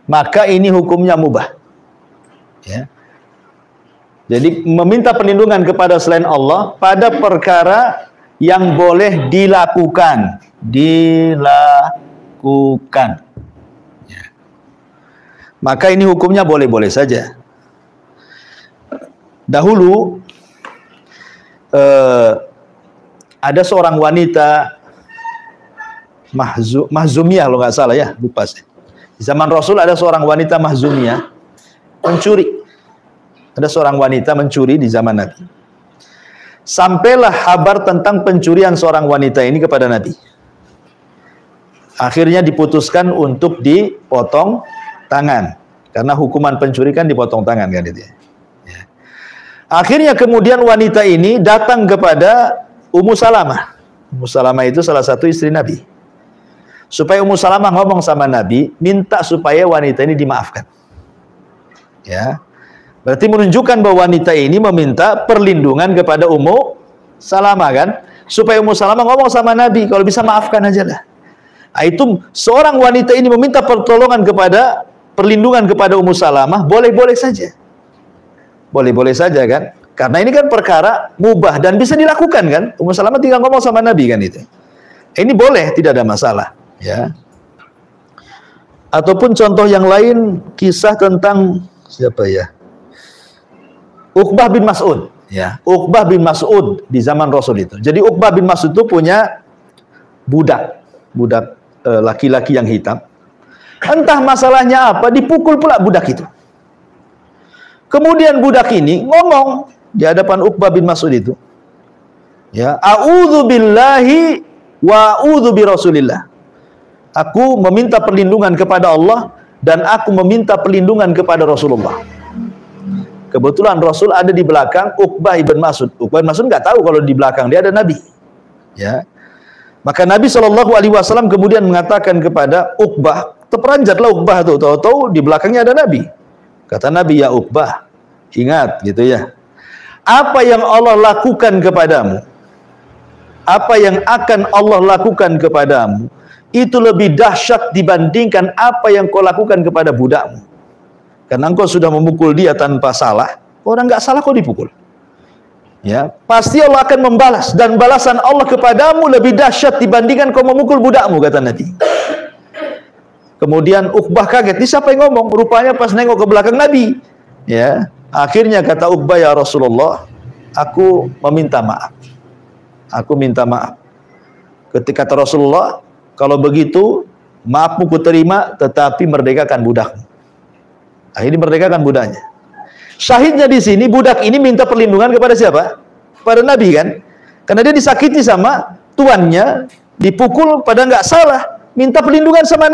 maka ini hukumnya mubah, ya. Jadi meminta perlindungan kepada selain Allah pada perkara yang boleh dilakukan, ya. Maka ini hukumnya boleh-boleh saja. Dahulu ada seorang wanita Mahzumiyah, kalau nggak salah ya, lupa saya. Di zaman Rasul ada seorang wanita Mahzumiyah mencuri. Ada seorang wanita mencuri di zaman Nabi. Sampailah kabar tentang pencurian seorang wanita ini kepada Nabi. Akhirnya diputuskan untuk dipotong tangan. Karena hukuman pencuri kan dipotong tangan kan itu ya. Akhirnya kemudian wanita ini datang kepada Ummu Salamah. Ummu Salamah itu salah satu istri Nabi. Supaya Ummu Salamah ngomong sama Nabi, minta supaya wanita ini dimaafkan. Ya. Berarti menunjukkan bahwa wanita ini meminta perlindungan kepada Ummu Salamah kan, supaya Ummu Salamah ngomong sama Nabi, kalau bisa maafkan aja lah. Nah, itu seorang wanita ini meminta pertolongan perlindungan kepada Ummu Salamah, boleh-boleh saja. Boleh-boleh saja kan? Karena ini kan perkara mubah dan bisa dilakukan kan? Ummu Salamah tinggal ngomong sama Nabi kan itu. Ini boleh, tidak ada masalah, ya. Ataupun contoh yang lain, kisah tentang siapa ya? Uqbah bin Mas'ud, ya. Uqbah bin Mas'ud di zaman Rasul itu. Jadi Uqbah bin Mas'ud itu punya budak laki-laki yang hitam. Entah masalahnya apa, dipukul pula budak itu. Kemudian budak ini ngomong di hadapan Uqbah bin Mas'ud itu, ya, a'udzu billahi wa a'udzu bi Rasulillah. Aku meminta perlindungan kepada Allah dan aku meminta perlindungan kepada Rasulullah. Kebetulan Rasul ada di belakang Uqbah bin Mas'ud. Uqbah bin Mas'ud nggak tahu kalau di belakang dia ada Nabi. Ya. Maka Nabi SAW kemudian mengatakan kepada Uqbah, terperanjatlah Uqbah itu, tahu-tahu di belakangnya ada Nabi. Kata Nabi, ya Uqbah, ingat gitu ya. Apa yang Allah lakukan kepadamu, apa yang akan Allah lakukan kepadamu, itu lebih dahsyat dibandingkan apa yang kau lakukan kepada budakmu. Karena engkau sudah memukul dia tanpa salah, orang nggak salah kau dipukul. Ya, pasti Allah akan membalas, dan balasan Allah kepadamu lebih dahsyat dibandingkan kau memukul budakmu, kata Nabi. Kemudian Uqbah kaget, ini siapa yang ngomong? Rupanya pas nengok ke belakang Nabi. Ya, akhirnya kata Uqbah, ya Rasulullah, aku meminta maaf. Aku minta maaf. Ketika kata Rasulullah, kalau begitu maafmu kuterima, tetapi merdekakan budakmu. Akhirnya merdekakan budaknya. Syahidnya di sini, budak ini minta perlindungan kepada siapa? Pada Nabi kan? Karena dia disakiti sama tuannya, dipukul pada nggak salah, minta perlindungan sama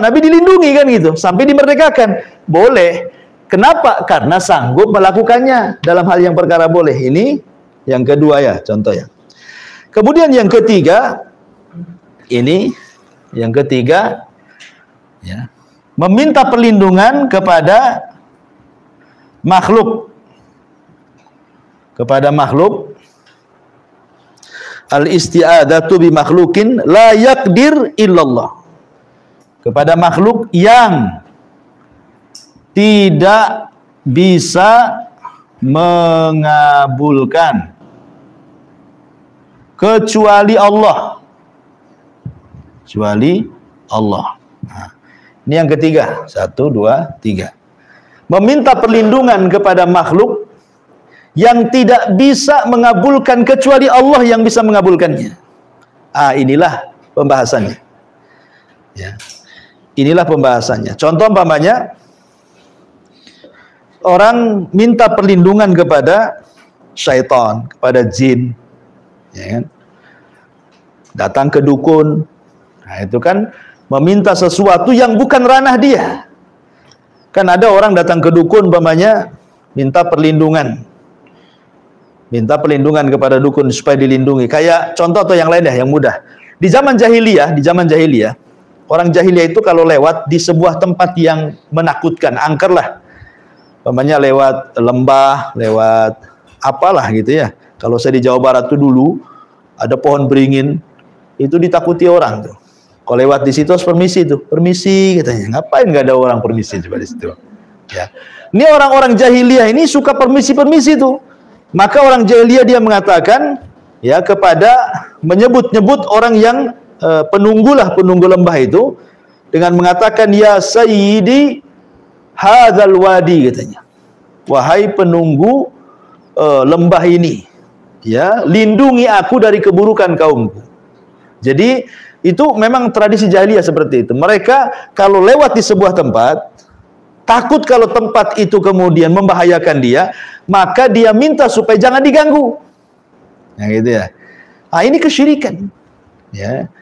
Nabi dilindungi kan gitu, sampai dimerdekakan. Boleh. Kenapa? Karena sanggup melakukannya dalam hal yang perkara boleh. Ini yang kedua ya, contohnya. Kemudian yang ketiga, ya, meminta perlindungan kepada makhluk. Al-isti'adzatu bi makhlukin la yaqdir illallah. Kepada makhluk yang tidak bisa mengabulkan kecuali Allah. Kecuali Allah. Nah, ini yang ketiga. 1, 2, 3. Meminta perlindungan kepada makhluk yang tidak bisa mengabulkan kecuali Allah yang bisa mengabulkannya. Inilah pembahasannya. Ya. Inilah pembahasannya. Contoh umpamanya, orang minta perlindungan kepada syaitan, kepada jin, ya kan? Datang ke dukun. Nah, itu kan meminta sesuatu yang bukan ranah dia. Kan ada orang datang ke dukun umpamanya minta perlindungan. Minta perlindungan kepada dukun supaya dilindungi. Kayak contoh atau yang lain ya, yang mudah. Di zaman jahiliyah, orang jahiliyah itu kalau lewat di sebuah tempat yang menakutkan, angkerlah. Umpamanya lewat lembah, lewat apalah gitu ya. Kalau saya di Jawa Barat tuh dulu ada pohon beringin, itu ditakuti orang tuh. Kalau lewat di situ harus permisi tuh, permisi katanya. Ngapain nggak ada orang permisi coba di situ? Ya. Ini orang-orang jahiliyah ini suka permisi-permisi tuh. Maka orang jahiliyah dia mengatakan ya kepada menyebut-nyebut orang yang penunggu lembah itu dengan mengatakan ya sayyidi hadzal wadi katanya. Wahai penunggu lembah ini, ya, lindungi aku dari keburukan kaumku. Jadi itu memang tradisi jahiliyah seperti itu. Mereka kalau lewat di sebuah tempat, takut kalau tempat itu kemudian membahayakan dia, maka dia minta supaya jangan diganggu. Nah, gitu ya. Nah, ini kesyirikan. Ya.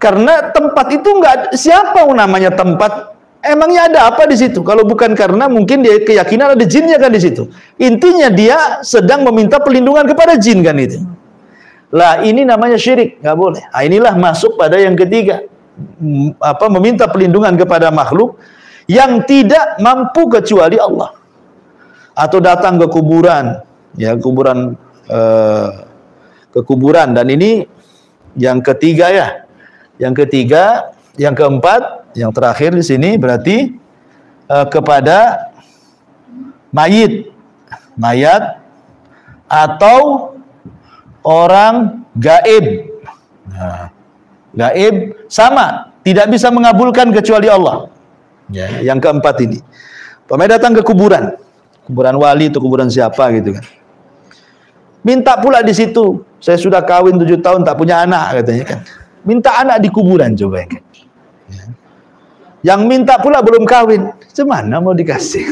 Karena tempat itu enggak, siapa namanya tempat? Emangnya ada apa di situ? Kalau bukan karena mungkin dia keyakinan ada jinnya kan di situ. Intinya dia sedang meminta perlindungan kepada jin kan itu. Lah ini namanya syirik, nggak boleh. Nah, inilah masuk pada yang ketiga. Meminta perlindungan kepada makhluk yang tidak mampu kecuali Allah. Atau datang ke kuburan, ya ke kuburan. Dan ini yang ketiga ya. Yang ketiga, yang keempat, yang terakhir di sini berarti kepada mayat atau orang gaib. Nah, gaib sama, tidak bisa mengabulkan kecuali Allah. Ya, yang keempat ini. Pemain datang ke kuburan wali atau kuburan siapa gitu kan. Minta pula di situ, saya sudah kawin 7 tahun tak punya anak katanya kan. Minta anak di kuburan coba kan. Ya. Yang minta pula belum kawin, gimana mau dikasih?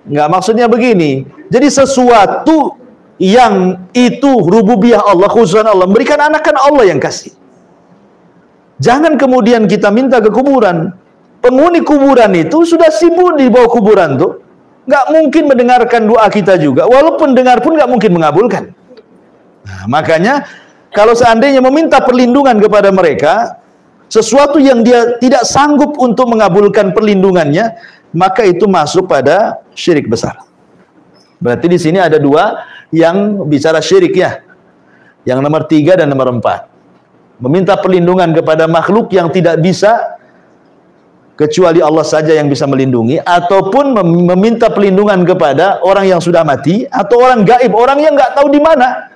Enggak, maksudnya begini. Jadi sesuatu yang itu rububiyah Allah, khususan Allah, memberikan anak kan Allah yang kasih. Jangan kemudian kita minta ke kuburan. Penghuni kuburan itu sudah sibuk di bawah kuburan tuh, nggak mungkin mendengarkan doa kita juga. Walaupun dengar pun nggak mungkin mengabulkan. Nah, makanya kalau seandainya meminta perlindungan kepada mereka, sesuatu yang dia tidak sanggup untuk mengabulkan perlindungannya, maka itu masuk pada syirik besar. Berarti di sini ada 2 yang bicara syirik ya. Yang nomor 3 dan nomor 4. Meminta perlindungan kepada makhluk yang tidak bisa kecuali Allah saja yang bisa melindungi, ataupun meminta perlindungan kepada orang yang sudah mati atau orang gaib, orang yang nggak tahu di mana.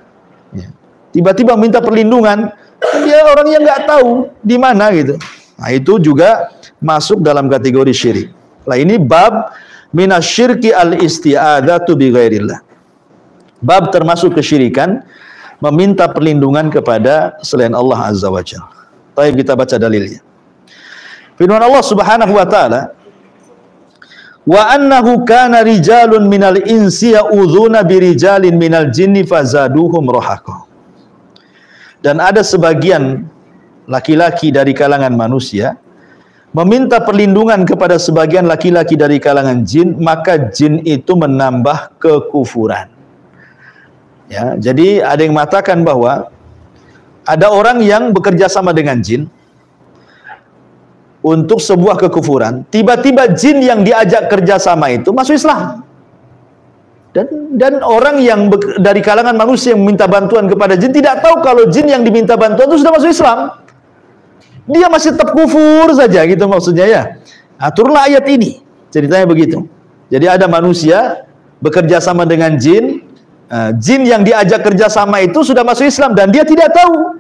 Tiba-tiba minta perlindungan, dia orang yang nggak tahu di mana gitu. Nah, itu juga masuk dalam kategori syirik. Nah, ini bab minasyirki al-isti'adzatu bi ghairillah. Bab termasuk kesyirikan meminta perlindungan kepada selain Allah Azza wa Jalla. Baik, kita baca dalilnya. Firman Allah Subhanahu wa taala, "Wa annahu kana rijalun minal insi ya'udzuna birijalin minal jinni fazaduhum rahaqa." Dan ada sebagian laki-laki dari kalangan manusia meminta perlindungan kepada sebagian laki-laki dari kalangan jin, maka jin itu menambah kekufuran. Ya, jadi ada yang mengatakan bahwa ada orang yang bekerja sama dengan jin untuk sebuah kekufuran, tiba-tiba jin yang diajak kerjasama itu masuk Islam. Dan orang yang dari kalangan manusia yang meminta bantuan kepada jin tidak tahu kalau jin yang diminta bantuan itu sudah masuk Islam. Dia masih tetap kufur saja gitu maksudnya ya. Nah, turunlah ayat ini. Ceritanya begitu. Jadi ada manusia bekerja sama dengan jin. Jin yang diajak kerjasama itu sudah masuk Islam dan dia tidak tahu,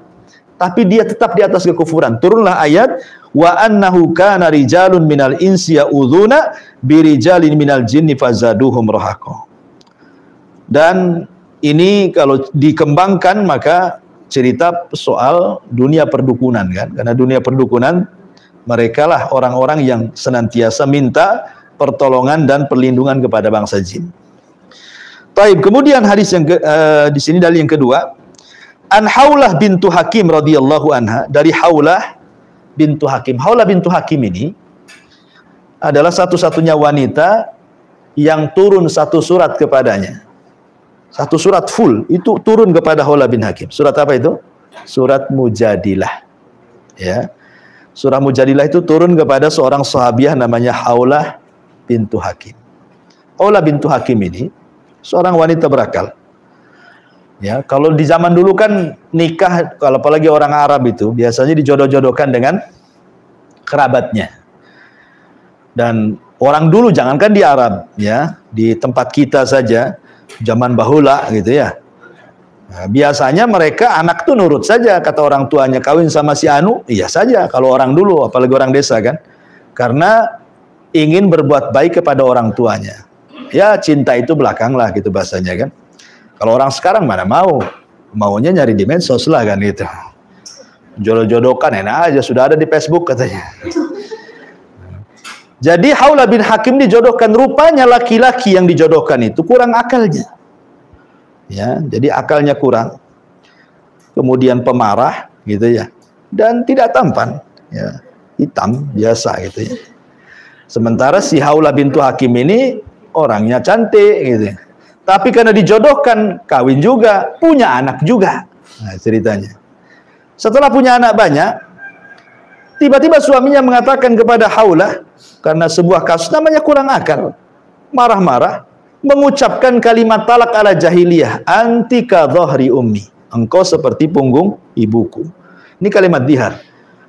tapi dia tetap di atas kekufuran. Turunlah ayat wa annahu kana rijalun minal insi ya'udzuuna birijalin minal jinni fazaduhum rahaqa. Dan ini kalau dikembangkan maka cerita soal dunia perdukunan kan, karena dunia perdukunan mereka lah orang-orang yang senantiasa minta pertolongan dan perlindungan kepada bangsa jin. Taib. Kemudian hadis yang di sini dalil yang kedua, an Haulah bintu Hakim radhiyallahu anha, dari Haulah bintu Hakim. Haulah bintu Hakim ini adalah satu-satunya wanita yang turun satu surat kepadanya. Satu surat full itu turun kepada Haulah bin Hakim. Surat apa itu? Surat Mujadilah. Ya. Surah Mujadilah itu turun kepada seorang sahabiah namanya Haulah bintu Hakim. Haulah bintu Hakim ini seorang wanita berakal. Ya, kalau di zaman dulu kan nikah, kalau apalagi orang Arab itu biasanya dijodoh-jodohkan dengan kerabatnya. Dan orang dulu, jangankan di Arab, ya, di tempat kita saja, zaman bahula gitu ya. Nah, biasanya mereka anak tuh nurut saja, kata orang tuanya kawin sama si Anu, iya saja. Kalau orang dulu, apalagi orang desa kan, karena ingin berbuat baik kepada orang tuanya. Ya cinta itu belakang lah gitu bahasanya kan. Kalau orang sekarang mana maunya nyari di medsos lah kan gitu. Jodoh-jodohkan enak aja, sudah ada di Facebook katanya. Jadi Haulah bin Hakim dijodohkan, rupanya laki-laki yang dijodohkan itu kurang akalnya. Ya, jadi akalnya kurang. Kemudian pemarah gitu ya. Dan tidak tampan, ya. Hitam biasa gitu ya. Sementara si Haulah bintu Hakim ini orangnya cantik gitu. Tapi karena dijodohkan, kawin juga, punya anak juga. Nah, ceritanya. Setelah punya anak banyak, tiba-tiba suaminya mengatakan kepada Haulah, karena sebuah kasus namanya kurang akal, marah-marah, mengucapkan kalimat talak ala jahiliyah, antika dhahri ummi, engkau seperti punggung ibuku. Ini kalimat dihar.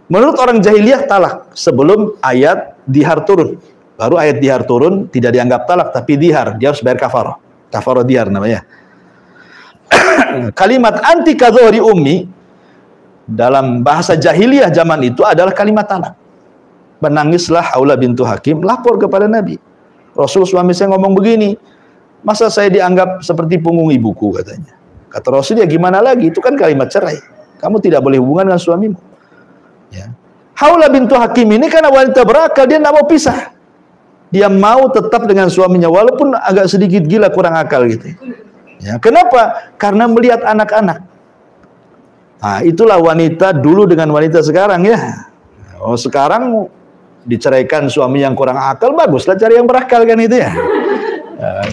Menurut orang jahiliyah talak sebelum ayat dihar turun. Baru ayat dihar turun, tidak dianggap talak, tapi dihar. Dia harus bayar kafarah. Kafarah dihar namanya. Kalimat antika dhahri ummi, dalam bahasa jahiliyah zaman itu adalah kalimat talak. Menangislah Haulah bintu Hakim, lapor kepada Nabi. Rasul, suami saya ngomong begini, masa saya dianggap seperti punggung ibuku katanya. Kata Rasul, ya gimana lagi, itu kan kalimat cerai. Kamu tidak boleh hubungan dengan suamimu. Ya. Haulah bintu Hakim ini karena wanita berakal, dia tidak mau pisah. Dia mau tetap dengan suaminya walaupun agak sedikit gila, kurang akal gitu. Ya, kenapa? Karena melihat anak-anak. Nah, itulah wanita dulu dengan wanita sekarang ya. Oh, sekarang diceraikan suami yang kurang akal, baguslah cari yang berakal kan itu ya.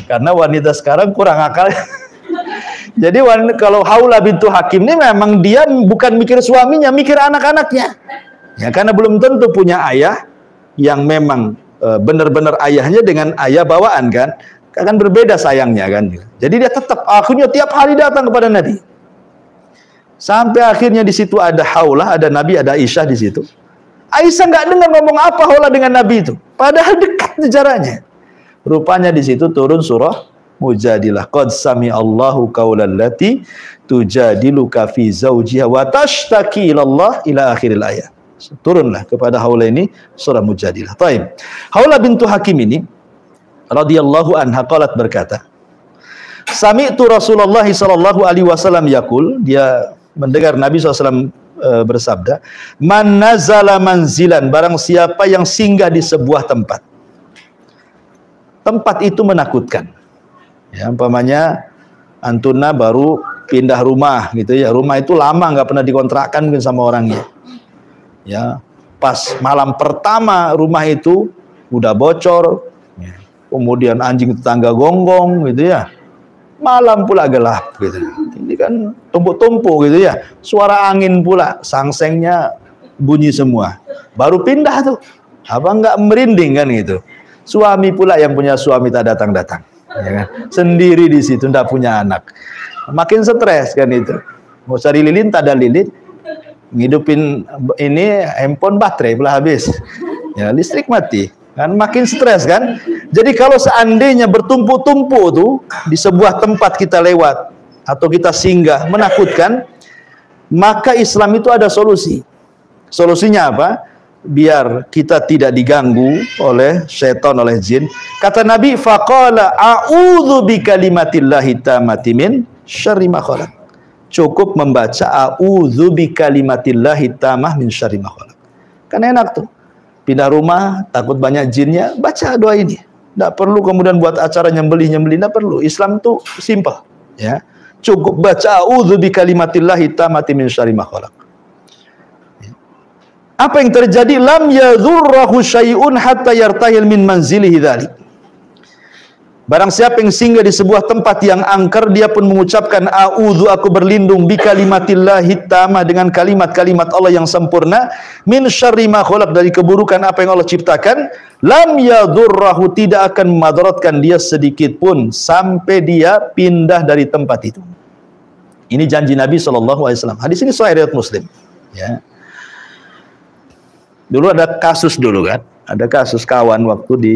Karena wanita sekarang kurang akal. Jadi kalau Haulah bintu Hakim ini memang dia bukan mikir suaminya, mikir anak-anaknya. Ya, karena belum tentu punya ayah yang memang benar-benar ayahnya dengan ayah bawaan kan, akan berbeda sayangnya kan. Jadi dia tetap akhirnya tiap hari datang kepada Nabi. Sampai akhirnya di situ ada Haulah, ada Nabi, ada Aisyah di situ. Aisyah nggak dengar ngomong apa Haulah dengan Nabi itu, padahal dekat jaraknya. Rupanya di situ turun surah Mujadilah. Qad sami'allahu qaulal lati tujadiluka fi zawjiha wa tashtaki ilallah ila akhiril ayat. Turunlah kepada Haulah ini surah Mujadilah. Taib. Haulah bintu Hakim ini radhiyallahu anha qalat berkata, sami'tu Rasulullah sallallahu alaihi wasallam yaqul, dia mendengar Nabi SAW bersabda, man nazala manzilan, barang siapa yang singgah di sebuah tempat, tempat itu menakutkan. Ya, umpamanya antuna baru pindah rumah gitu ya, rumah itu lama nggak pernah dikontrakkan mungkin sama orangnya. Ya, pas malam pertama rumah itu udah bocor, kemudian anjing tetangga gonggong gitu ya, malam pula gelap gitu. Ini kan tumpuk-tumpuk gitu ya, suara angin pula, sangsengnya bunyi semua. Baru pindah tuh, apa nggak merinding kan gitu. Suami pula yang punya suami tak datang-datang, ya kan? Sendiri di situ, ndak punya anak, makin stres kan itu. Mau cari lilin tak ada lilin. Ngidupin ini handphone baterai pula habis. Ya, listrik mati. Kan makin stres kan. Jadi kalau seandainya bertumpuk-tumpuk tuh di sebuah tempat kita lewat atau kita singgah menakutkan, maka Islam itu ada solusi. Solusinya apa? Biar kita tidak diganggu oleh syaitan, oleh jin. Kata Nabi, faqala a'udzu bikalimatillahi tammati min syarri ma khalaq. Cukup membaca a'udzu bikalimatillahi tammah min syarri ma khalaq. Kan enak tuh. Pindah rumah, takut banyak jinnya, baca doa ini. Tidak perlu kemudian buat acara nyembelih-nyembelih, tidak perlu. Islam tuh simpel, ya. Cukup baca a'udzu bikalimatillahi tammati min syarri ma khalaq. Apa yang terjadi? Lam yadhurrahu syai'un hatta yartahil min manzilihi dzalik. Barang siapa yang singgah di sebuah tempat yang angker, dia pun mengucapkan a'udzu, aku berlindung bikalimatillahi tammah, dengan kalimat-kalimat Allah yang sempurna, min syarri ma khalaq, dari keburukan apa yang Allah ciptakan. Lam yadhurrahu, tidak akan memadaratkan dia sedikit pun sampai dia pindah dari tempat itu. Ini janji Nabi SAW. Hadis ini sahih riwayat Muslim, ya. Dulu ada kasus kan, ada kasus kawan waktu di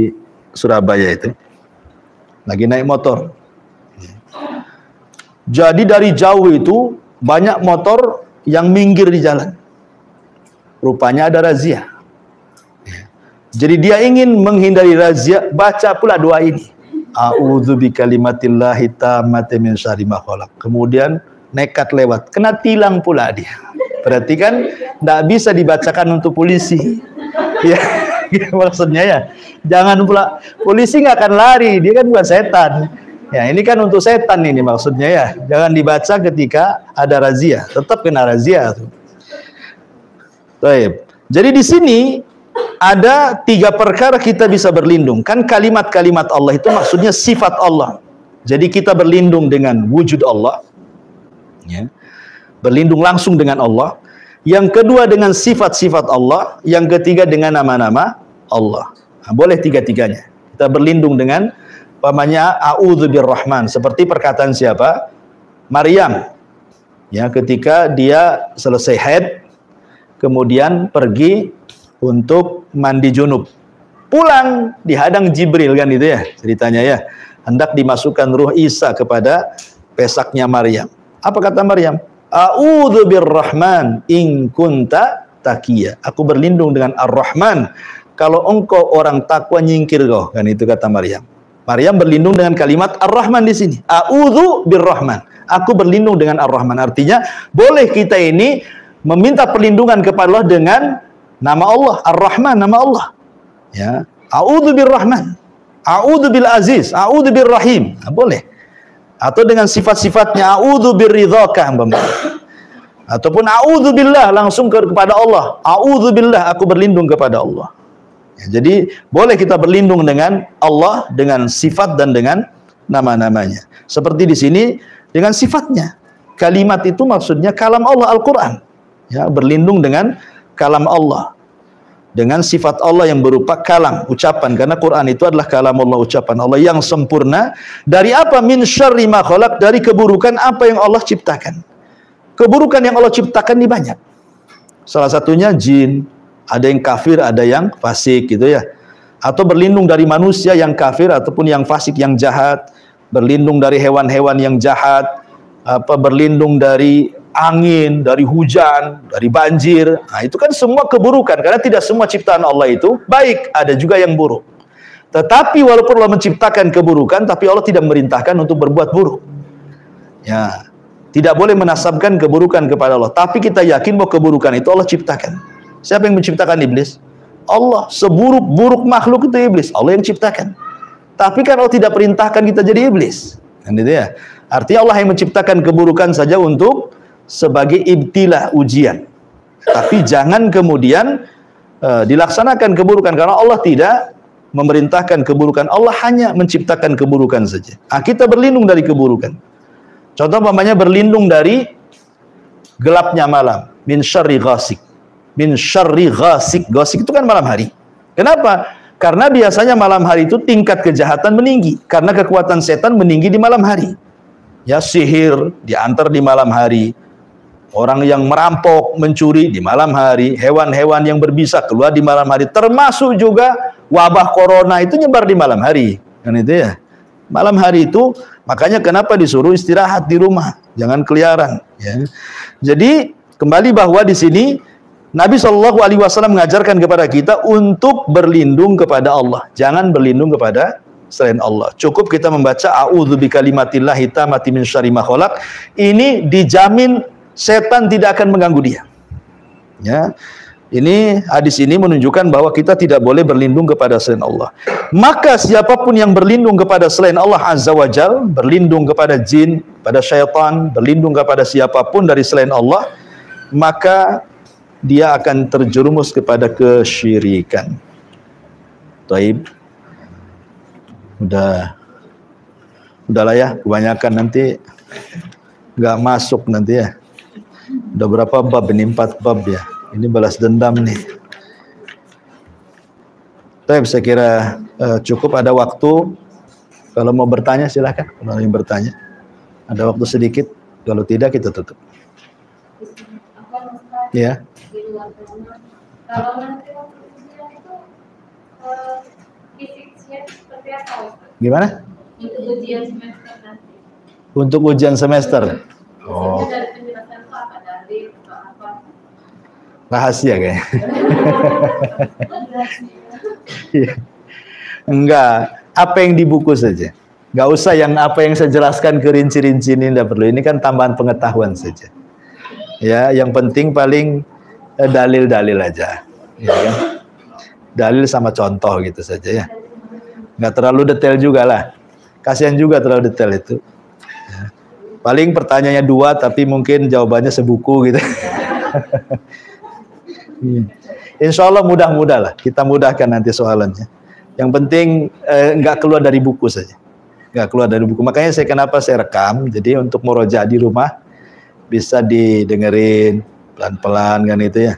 Surabaya itu, lagi naik motor. Jadi dari jauh itu banyak motor yang minggir di jalan. Rupanya ada razia. Jadi dia ingin menghindari razia, baca pula doa ini. A'udzu bikalimatillahi tammati min syarri ma khalaq. Kemudian nekat lewat, kena tilang pula dia. Berarti kan tidak bisa dibacakan untuk polisi. Ya, maksudnya ya. Jangan pula, polisi nggak akan lari, dia kan bukan setan. Ya, ini kan untuk setan ini maksudnya ya. Jangan dibaca ketika ada razia, tetap kena razia tuh. Baik. Jadi di sini ada 3 perkara kita bisa berlindung. Kan kalimat-kalimat Allah itu maksudnya sifat Allah. Jadi kita berlindung dengan wujud Allah, ya. Berlindung langsung dengan Allah. Yang kedua dengan sifat-sifat Allah. Yang ketiga dengan nama-nama Allah. Nah, boleh tiga-tiganya. Kita berlindung dengan umpamanya a'udzu birrahman, seperti perkataan siapa? Maryam. Ya, ketika dia selesai haid, kemudian pergi untuk mandi junub. Pulang dihadang Jibril, kan itu ya ceritanya ya. Hendak dimasukkan ruh Isa kepada pesaknya Maryam. Apa kata Maryam? A'udzu birrahman in kunta taqiyya. Aku berlindung dengan Ar-Rahman, kalau engkau orang takwa nyingkir kau, kan itu kata Maryam. Maryam berlindung dengan kalimat Ar-Rahman di sini. A'udzu birrahman. Aku berlindung dengan Ar-Rahman. Artinya boleh kita ini meminta perlindungan kepada Allah dengan nama Allah, Ar-Rahman, nama Allah. Ya, a'udzu birrahman. A'udzu bil aziz, a'udzu birrahim. Nah, boleh. Atau dengan sifat-sifatnya a'udzu birridhaka, ataupun a'udzu billah, langsung kepada Allah. A'udzu billah, aku berlindung kepada Allah. Ya, jadi boleh kita berlindung dengan Allah, dengan sifat dan dengan nama-namanya. Seperti di sini dengan sifatnya. Kalimat itu maksudnya kalam Allah, Al-Qur'an. Ya, berlindung dengan kalam Allah. Dengan sifat Allah yang berupa kalam, ucapan, karena Quran itu adalah kalam Allah, ucapan Allah yang sempurna. Dari apa? Min syarri ma khalaq, dari keburukan apa yang Allah ciptakan. Keburukan yang Allah ciptakan ini banyak. Salah satunya jin, ada yang kafir, ada yang fasik gitu ya. Atau berlindung dari manusia yang kafir ataupun yang fasik, yang jahat, berlindung dari hewan-hewan yang jahat, berlindung dari angin, dari hujan, dari banjir. Nah, itu kan semua keburukan, karena tidak semua ciptaan Allah itu baik, ada juga yang buruk. Tetapi walaupun Allah menciptakan keburukan, tapi Allah tidak memerintahkan untuk berbuat buruk. Ya, tidak boleh menasabkan keburukan kepada Allah. Tapi kita yakin bahwa keburukan itu Allah ciptakan. Siapa yang menciptakan iblis? Allah. Seburuk-buruk makhluk itu iblis, Allah yang ciptakan. Tapi kan Allah tidak perintahkan kita jadi iblis. Kan itu ya. Artinya Allah yang menciptakan keburukan saja untuk sebagai ibtilah, ujian. Tapi jangan kemudian dilaksanakan keburukan, karena Allah tidak memerintahkan keburukan. Allah hanya menciptakan keburukan saja. Nah, kita berlindung dari keburukan. Contoh umpamanya berlindung dari gelapnya malam. Min syarri ghasik. Min syarri ghasik. Ghasik itu kan malam hari. Kenapa? Karena biasanya malam hari itu tingkat kejahatan meninggi, karena kekuatan setan meninggi di malam hari. Ya, sihir diantar di malam hari. Orang yang merampok, mencuri di malam hari, hewan-hewan yang berbisa keluar di malam hari, termasuk juga wabah corona itu nyebar di malam hari, kan itu ya. Malam hari itu makanya kenapa disuruh istirahat di rumah, jangan keliaran. Ya. Jadi kembali bahwa di sini Nabi Shallallahu Alaihi Wasallam mengajarkan kepada kita untuk berlindung kepada Allah, jangan berlindung kepada selain Allah. Cukup kita membaca A'udzu bikalimatillahi tammati min syarri ma khalaq. Ini dijamin setan tidak akan mengganggu dia. Ya. Ini hadis ini menunjukkan bahwa kita tidak boleh berlindung kepada selain Allah. Maka siapapun yang berlindung kepada selain Allah Azza wa Jal, berlindung kepada jin, pada syaitan, berlindung kepada siapapun dari selain Allah, maka dia akan terjerumus kepada kesyirikan. Taib. Udahlah ya, kebanyakan nanti nggak masuk nanti ya. Udah berapa bab ini? 4 bab ya. Ini balas dendam nih. Taib, saya kira cukup, ada waktu. Kalau mau bertanya silahkan. Kalau ingin bertanya, ada waktu sedikit. Kalau tidak kita tutup. Ya. Kalau nanti waktu ujian itu fisiknya seperti apa? Gimana? Untuk ujian semester nanti. Untuk ujian semester. Oh. Dari penjelasan itu apa? Dari apa? Rahasia kayaknya. Enggak, apa yang di buku saja. Enggak usah yang apa yang saya jelaskan ke rinci-rinci ini, enggak perlu. Ini kan tambahan pengetahuan saja. Ya, yang penting paling dalil-dalil aja. Ya kan? Dalil sama contoh gitu saja ya. Enggak terlalu detail juga lah. Kasihan juga terlalu detail itu. Ya. Paling pertanyaannya 2 tapi mungkin jawabannya sebuku gitu. Insya Allah mudah-mudah lah, kita mudahkan nanti soalannya. Yang penting nggak keluar dari buku saja, nggak keluar dari buku. Makanya kenapa saya rekam, jadi untuk murojaah di rumah bisa didengerin pelan-pelan kan itu ya.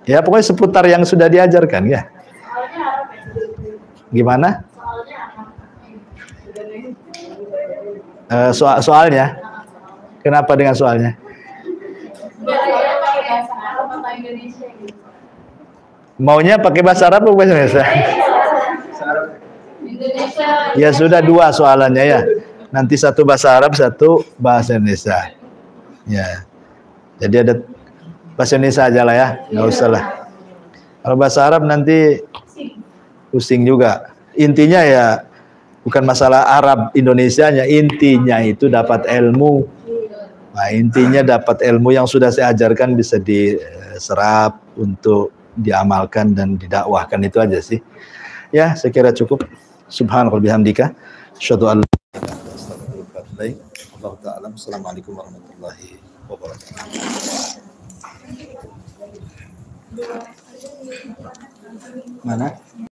Ya pokoknya seputar yang sudah diajarkan ya. Gimana? Soalnya? Kenapa dengan soalnya? Maunya pakai bahasa Arab atau bahasa Indonesia? Ya sudah 2 soalannya ya. Nanti 1 bahasa Arab, 1 bahasa Indonesia. Ya. Jadi ada bahasa Indonesia aja lah ya, nggak usah lah. Kalau bahasa Arab nanti pusing juga. Intinya ya bukan masalah Arab Indonesianya, intinya itu dapat ilmu. Nah, intinya dapat ilmu yang sudah saya ajarkan bisa diserap untuk diamalkan dan didakwahkan, itu aja sih. Ya, saya kira cukup. Subhanallah bihamdika. Asyhadu an la ilaha illa anta, Allahu ta'ala. Assalamualaikum warahmatullahi wabarakatuh. Mana?